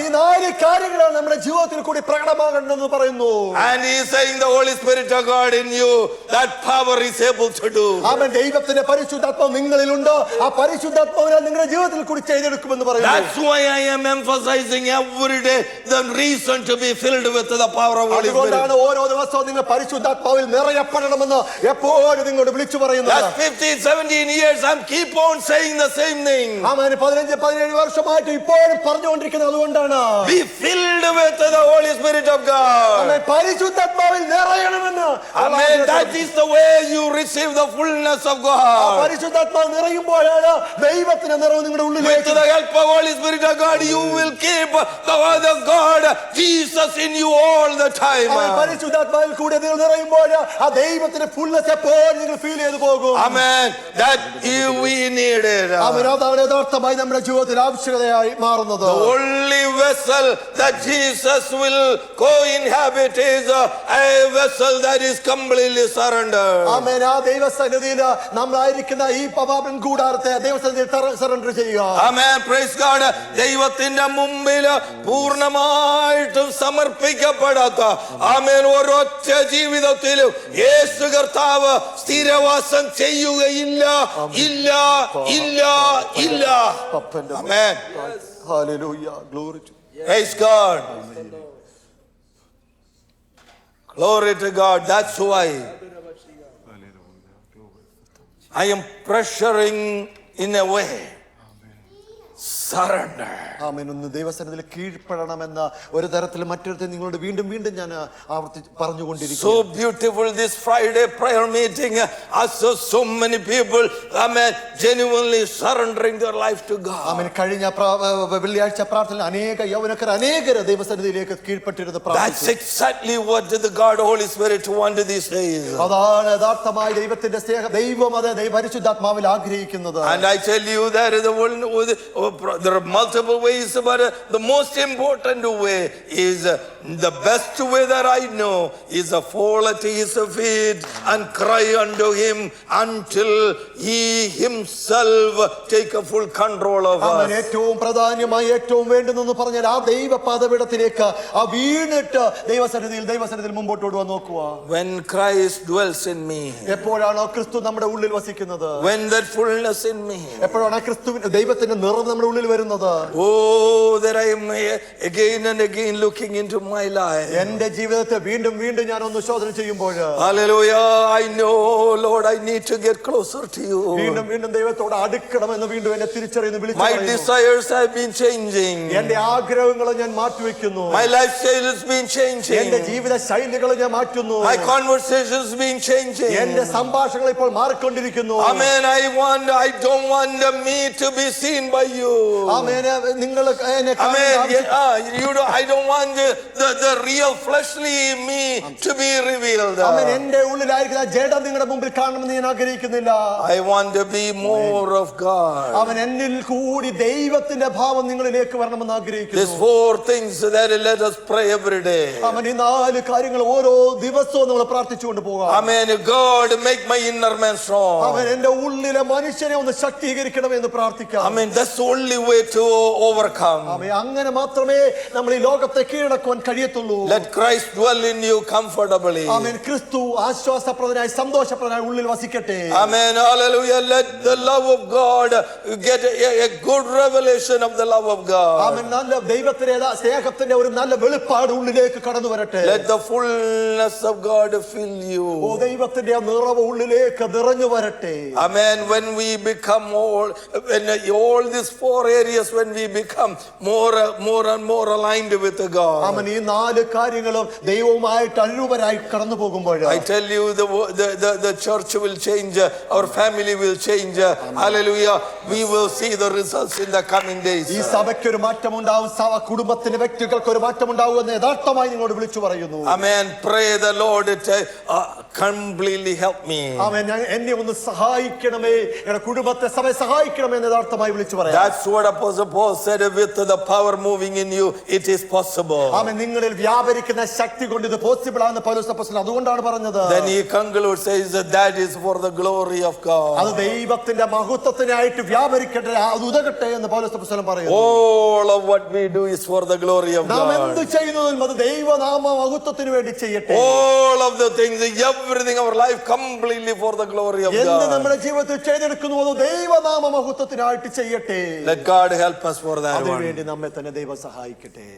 ഈ 4 കാര്യങ്ങളാണ് നമ്മുടെ ജീവിതത്തിൽ കൂടി പ്രകടമാകേണ്ടതെന്ന് പറയുന്നു. And he is saying the Holy Spirit of God in you, that power is able to do. ആമേൻ. ദൈവത്തിന്റെ പരിശുദ്ധാത്മാവ് നിങ്ങളിലുണ്ട്. ആ പരിശുദ്ധാത്മാവിനെ നിങ്ങളുടെ ജീവിതത്തിൽ കൂടി ചെയ്തെടുക്കുമെന്ന് പറയുന്നു. That's why I am emphasizing every day the reason to be filled with the power of Holy Spirit. അതുകൊണ്ടാണ് ഓരോ ദിവസവും നിങ്ങൾ പരിശുദ്ധാത്മാവിൽ നിറയപ്പെടണമെന്ന് എപ്പോഴും നിങ്ങളോട് വിളിച്ചു പറയുന്നത്. That's 15-17 years I'm keep on saying the same thing. saying. ആമേൻ 15-17 വർഷമായിട്ട് ഇപ്പോഴും പറഞ്ഞുകൊണ്ടിരിക്കുന്നത് അതുകൊണ്ടാണ്. Be filled with the Holy Spirit of God. ആമേൻ പരിശുദ്ധാത്മാവിൽ നിറയണമെന്ന്. Amen. That is the way you receive the fullness of God. പരിശുദ്ധാത്മാവ് നിറയുമ്പോഴാണ് ദൈവത്തിന്റെ നിറവ് നിങ്ങളുടെ With ഉള്ളിലേക്ക്. the help of Holy Spirit of God, you will keep the word of God, Jesus in you all the time. പരിശുദ്ധാത്മാവിൽ കൂടെ നിങ്ങൾ നിറയുമ്പോൾ ആ ദൈവത്തിന്റെ ഫുൾനെസ് എപ്പോഴും നിങ്ങൾ ഫീൽ ചെയ്തു പോകും. Amen. That we needed. അതാണ് യഥാർത്ഥമായി നമ്മുടെ ജീവിതത്തിൽ ആവശ്യകതയായി മാറുന്നത്. The only vessel that Jesus will co-inhabit is a vessel that is completely surrendered. ആമേൻ. ആ ദൈവസന്നിധിയിൽ നമ്മളായിരിക്കുന്ന ഈ പാപം കൂടാരത്തെ ദൈവസന്നിധിയിൽ സറണ്ടർ ചെയ്യുക. Amen. Praise God. ദൈവത്തിന്റെ മുമ്പിൽ പൂർണ്ണമായിട്ടും സമർപ്പിക്കപ്പെടാത്ത ആമേൻ ഒരൊറ്റ ജീവിതത്തിലും യേശു കർത്താവ് സ്ഥിരവാസം ചെയ്യുകയില്ല. ഇല്ല ഇല്ല ഇല്ല. Amen. Hallelujah. Glory to Praise God. Glory to God. That's why I am pressuring in a way. Surrender. ആമേൻ. ഒന്ന് ദൈവസന്നിധിയിൽ കീഴ്പ്പെടണമെന്ന ഒരു തരത്തിൽ മറ്റൊരു നിങ്ങളോട് വീണ്ടും വീണ്ടും ഞാൻ പറഞ്ഞുകൊണ്ടിരിക്കുന്നു. So beautiful this Friday prayer meeting. I saw so many people, amen, genuinely surrendering their life to God. ആമേൻ. കഴിഞ്ഞ വെള്ളിയാഴ്ച പ്രാർത്ഥന അനേക യൗവനക്കാർ അനേകർ ദൈവസന്നിധിയിലേക്ക് കീഴ്പ്പെട്ടിരുന്നു. That's exactly what the God Holy Spirit wanted these days. അതാണ് യഥാർത്ഥമായി ദൈവത്തിന്റെ സ്നേഹം. ദൈവം അത് പരിശുദ്ധാത്മാവിൽ ആഗ്രഹിക്കുന്നത്. And I tell you that there are multiple ways, but the most important way is the best way that I know is to fall at his feet and cry unto him until he himself take a full control of us. ഏറ്റവും പ്രധാനമായി ഏറ്റവും വേണ്ടുന്നെന്ന് പറഞ്ഞാൽ ആ ദൈവ പാദപീഠത്തിലേക്ക് ആ വീണിട്ട് ദൈവസന്നിധിയിൽ മുമ്പോട്ട് വന്ന് നോക്കുക. When Christ dwells in me, എപ്പോഴാണോ ക്രിസ്തു നമ്മുടെ ഉള്ളിൽ വസിക്കുന്നത്, when that fullness in me, എപ്പോഴാണ് ക്രിസ്തുവിന്റെ ദൈവത്തിന്റെ നിറവ് നമ്മുടെ ഉള്ളിൽ വരുന്നത്, oh, that I am again and again looking into my life. എന്റെ ജീവിതത്തെ വീണ്ടും വീണ്ടും ഞാൻ ഒന്ന് ശോധന ചെയ്യുമ്പോൾ, hallelujah, I know, Lord, I need to get closer to you. വീണ്ടും വീണ്ടും ദൈവത്തോട് അടുക്കണമെന്ന് വീണ്ടും എന്നെ തിരിച്ചറിയുന്നു, വിളിച്ചു My പറയുന്നു. desires have been changing. എന്റെ ആഗ്രഹങ്ങളെ ഞാൻ മാറ്റിവെക്കുന്നു. My lifestyle has been changing. എന്റെ ജീവിത ശൈലികളെ ഞാൻ മാറ്റുന്നു. My conversations been changing. എന്റെ സംഭാഷണങ്ങൾ ഇപ്പോൾ മാറിക്കൊണ്ടിരിക്കുന്നു. Amen. I don't want me to be seen by you. ആമേൻ. നിങ്ങൾ എന്നെ Amen. I don't want the real fleshly me to be revealed. ആമേൻ. എന്റെ ഉള്ളിലായിരിക്കുന്ന ജഡം നിങ്ങളുടെ മുമ്പിൽ കാണണമെന്ന് ഞാൻ ആഗ്രഹിക്കുന്നില്ല. I want to be more of God. അവൻ എന്നിൽ കൂടി ദൈവത്തിന്റെ ഭാവം നിങ്ങളിലേക്ക് വരണമെന്ന് ആഗ്രഹിക്കുന്നു. These 4 things that let us pray every day. അവൻ ഈ 4 കാര്യങ്ങൾ ഓരോ ദിവസവും നമ്മൾ പ്രാർത്ഥിച്ചുകൊണ്ട് പോകാം. Amen. God, make my inner man strong. അവൻ എന്റെ ഉള്ളിലെ മനുഷ്യനെ ഒന്ന് ശക്തീകരിക്കണമെന്ന് പ്രാർത്ഥിക്കാം. Amen. That's the only way to overcome. ആമേൻ. അങ്ങനെ മാത്രമേ നമ്മൾ ഈ ലോകത്തെ കീഴടക്കുവാൻ കഴിയത്തുള്ളൂ. Let Christ dwell in you comfortably. ആമേൻ. ക്രിസ്തു ആശ്വാസപ്രദനായി സന്തോഷപ്രദനായി ഉള്ളിൽ വസിക്കട്ടെ. Amen. Hallelujah. Let the love of God get a good revelation of the love of God. ആമേൻ. നല്ല ദൈവത്തിന്റെ സ്നേഹത്തിന്റെ ഒരു നല്ല വെളിപ്പാട് ഉള്ളിലേക്ക് കടന്നു വരട്ടെ. Let the fullness of God fill you. ഓ ദൈവത്തിന്റെ നിറവ് ഉള്ളിലേക്ക് നിറഞ്ഞു വരട്ടെ. Amen. When we become all these 4 areas, when we become more and more aligned with God. ആമേൻ. ഈ 4 കാര്യങ്ങളും ദൈവവുമായിട്ട് അഴുവരായി കടന്നു പോകുമ്പോൾ I tell you, the church will change, our family will change. Hallelujah. We will see the results in the coming days. ഈ സഭയ്ക്ക് ഒരു മാറ്റം ഉണ്ടാവും, കുടുംബത്തിന്റെ വ്യക്തികൾക്ക് ഒരു മാറ്റം ഉണ്ടാവും എന്ന് യഥാർത്ഥമായി നിങ്ങളോട് വിളിച്ചു പറയുന്നു. Amen. Pray the Lord completely help me. ആമേൻ. എന്നെ ഒന്ന് സഹായിക്കണമേ, എന്റെ കുടുംബത്തെ സഭയെ സഹായിക്കണമേ എന്ന് യഥാർത്ഥമായി വിളിച്ചു പറയാം. That's what Apostle Paul said. With the power moving in you, it is possible. ആമേൻ. നിങ്ങളിൽ വ്യാപരിക്കുന്ന ശക്തി കൊണ്ട് ഇത് പോസിബിൾ ആണെന്ന് പൗലോസ് അപ്പോസ്തലൻ അതുകൊണ്ടാണ് പറഞ്ഞത്. Then he concludes, says that is for the glory of God. അത് ദൈവത്തിന്റെ മഹത്വത്തിനായിട്ട് വ്യാപരിക്കട്ടെ, അത് ഉതകട്ടെ എന്ന് പൗലോസ് അപ്പോസ്തലൻ പറയുന്നു. All of what we do is for the glory of നാം എന്ത് God. ചെയ്യുന്നതും അത് ദൈവനാമ മഹത്വത്തിന് വേണ്ടി ചെയ്യട്ടെ. All of the things, everything, our life completely for the glory of എന്ത് God. നമ്മുടെ ജീവിതത്തിൽ ചെയ്തെടുക്കുന്നു അത് ദൈവനാമ മഹത്വത്തിനായിട്ട് ചെയ്യട്ടെ. Let God help us for that one. അതിനുവേണ്ടി നമ്മെ തന്നെ ദൈവം സഹായിക്കട്ടെ.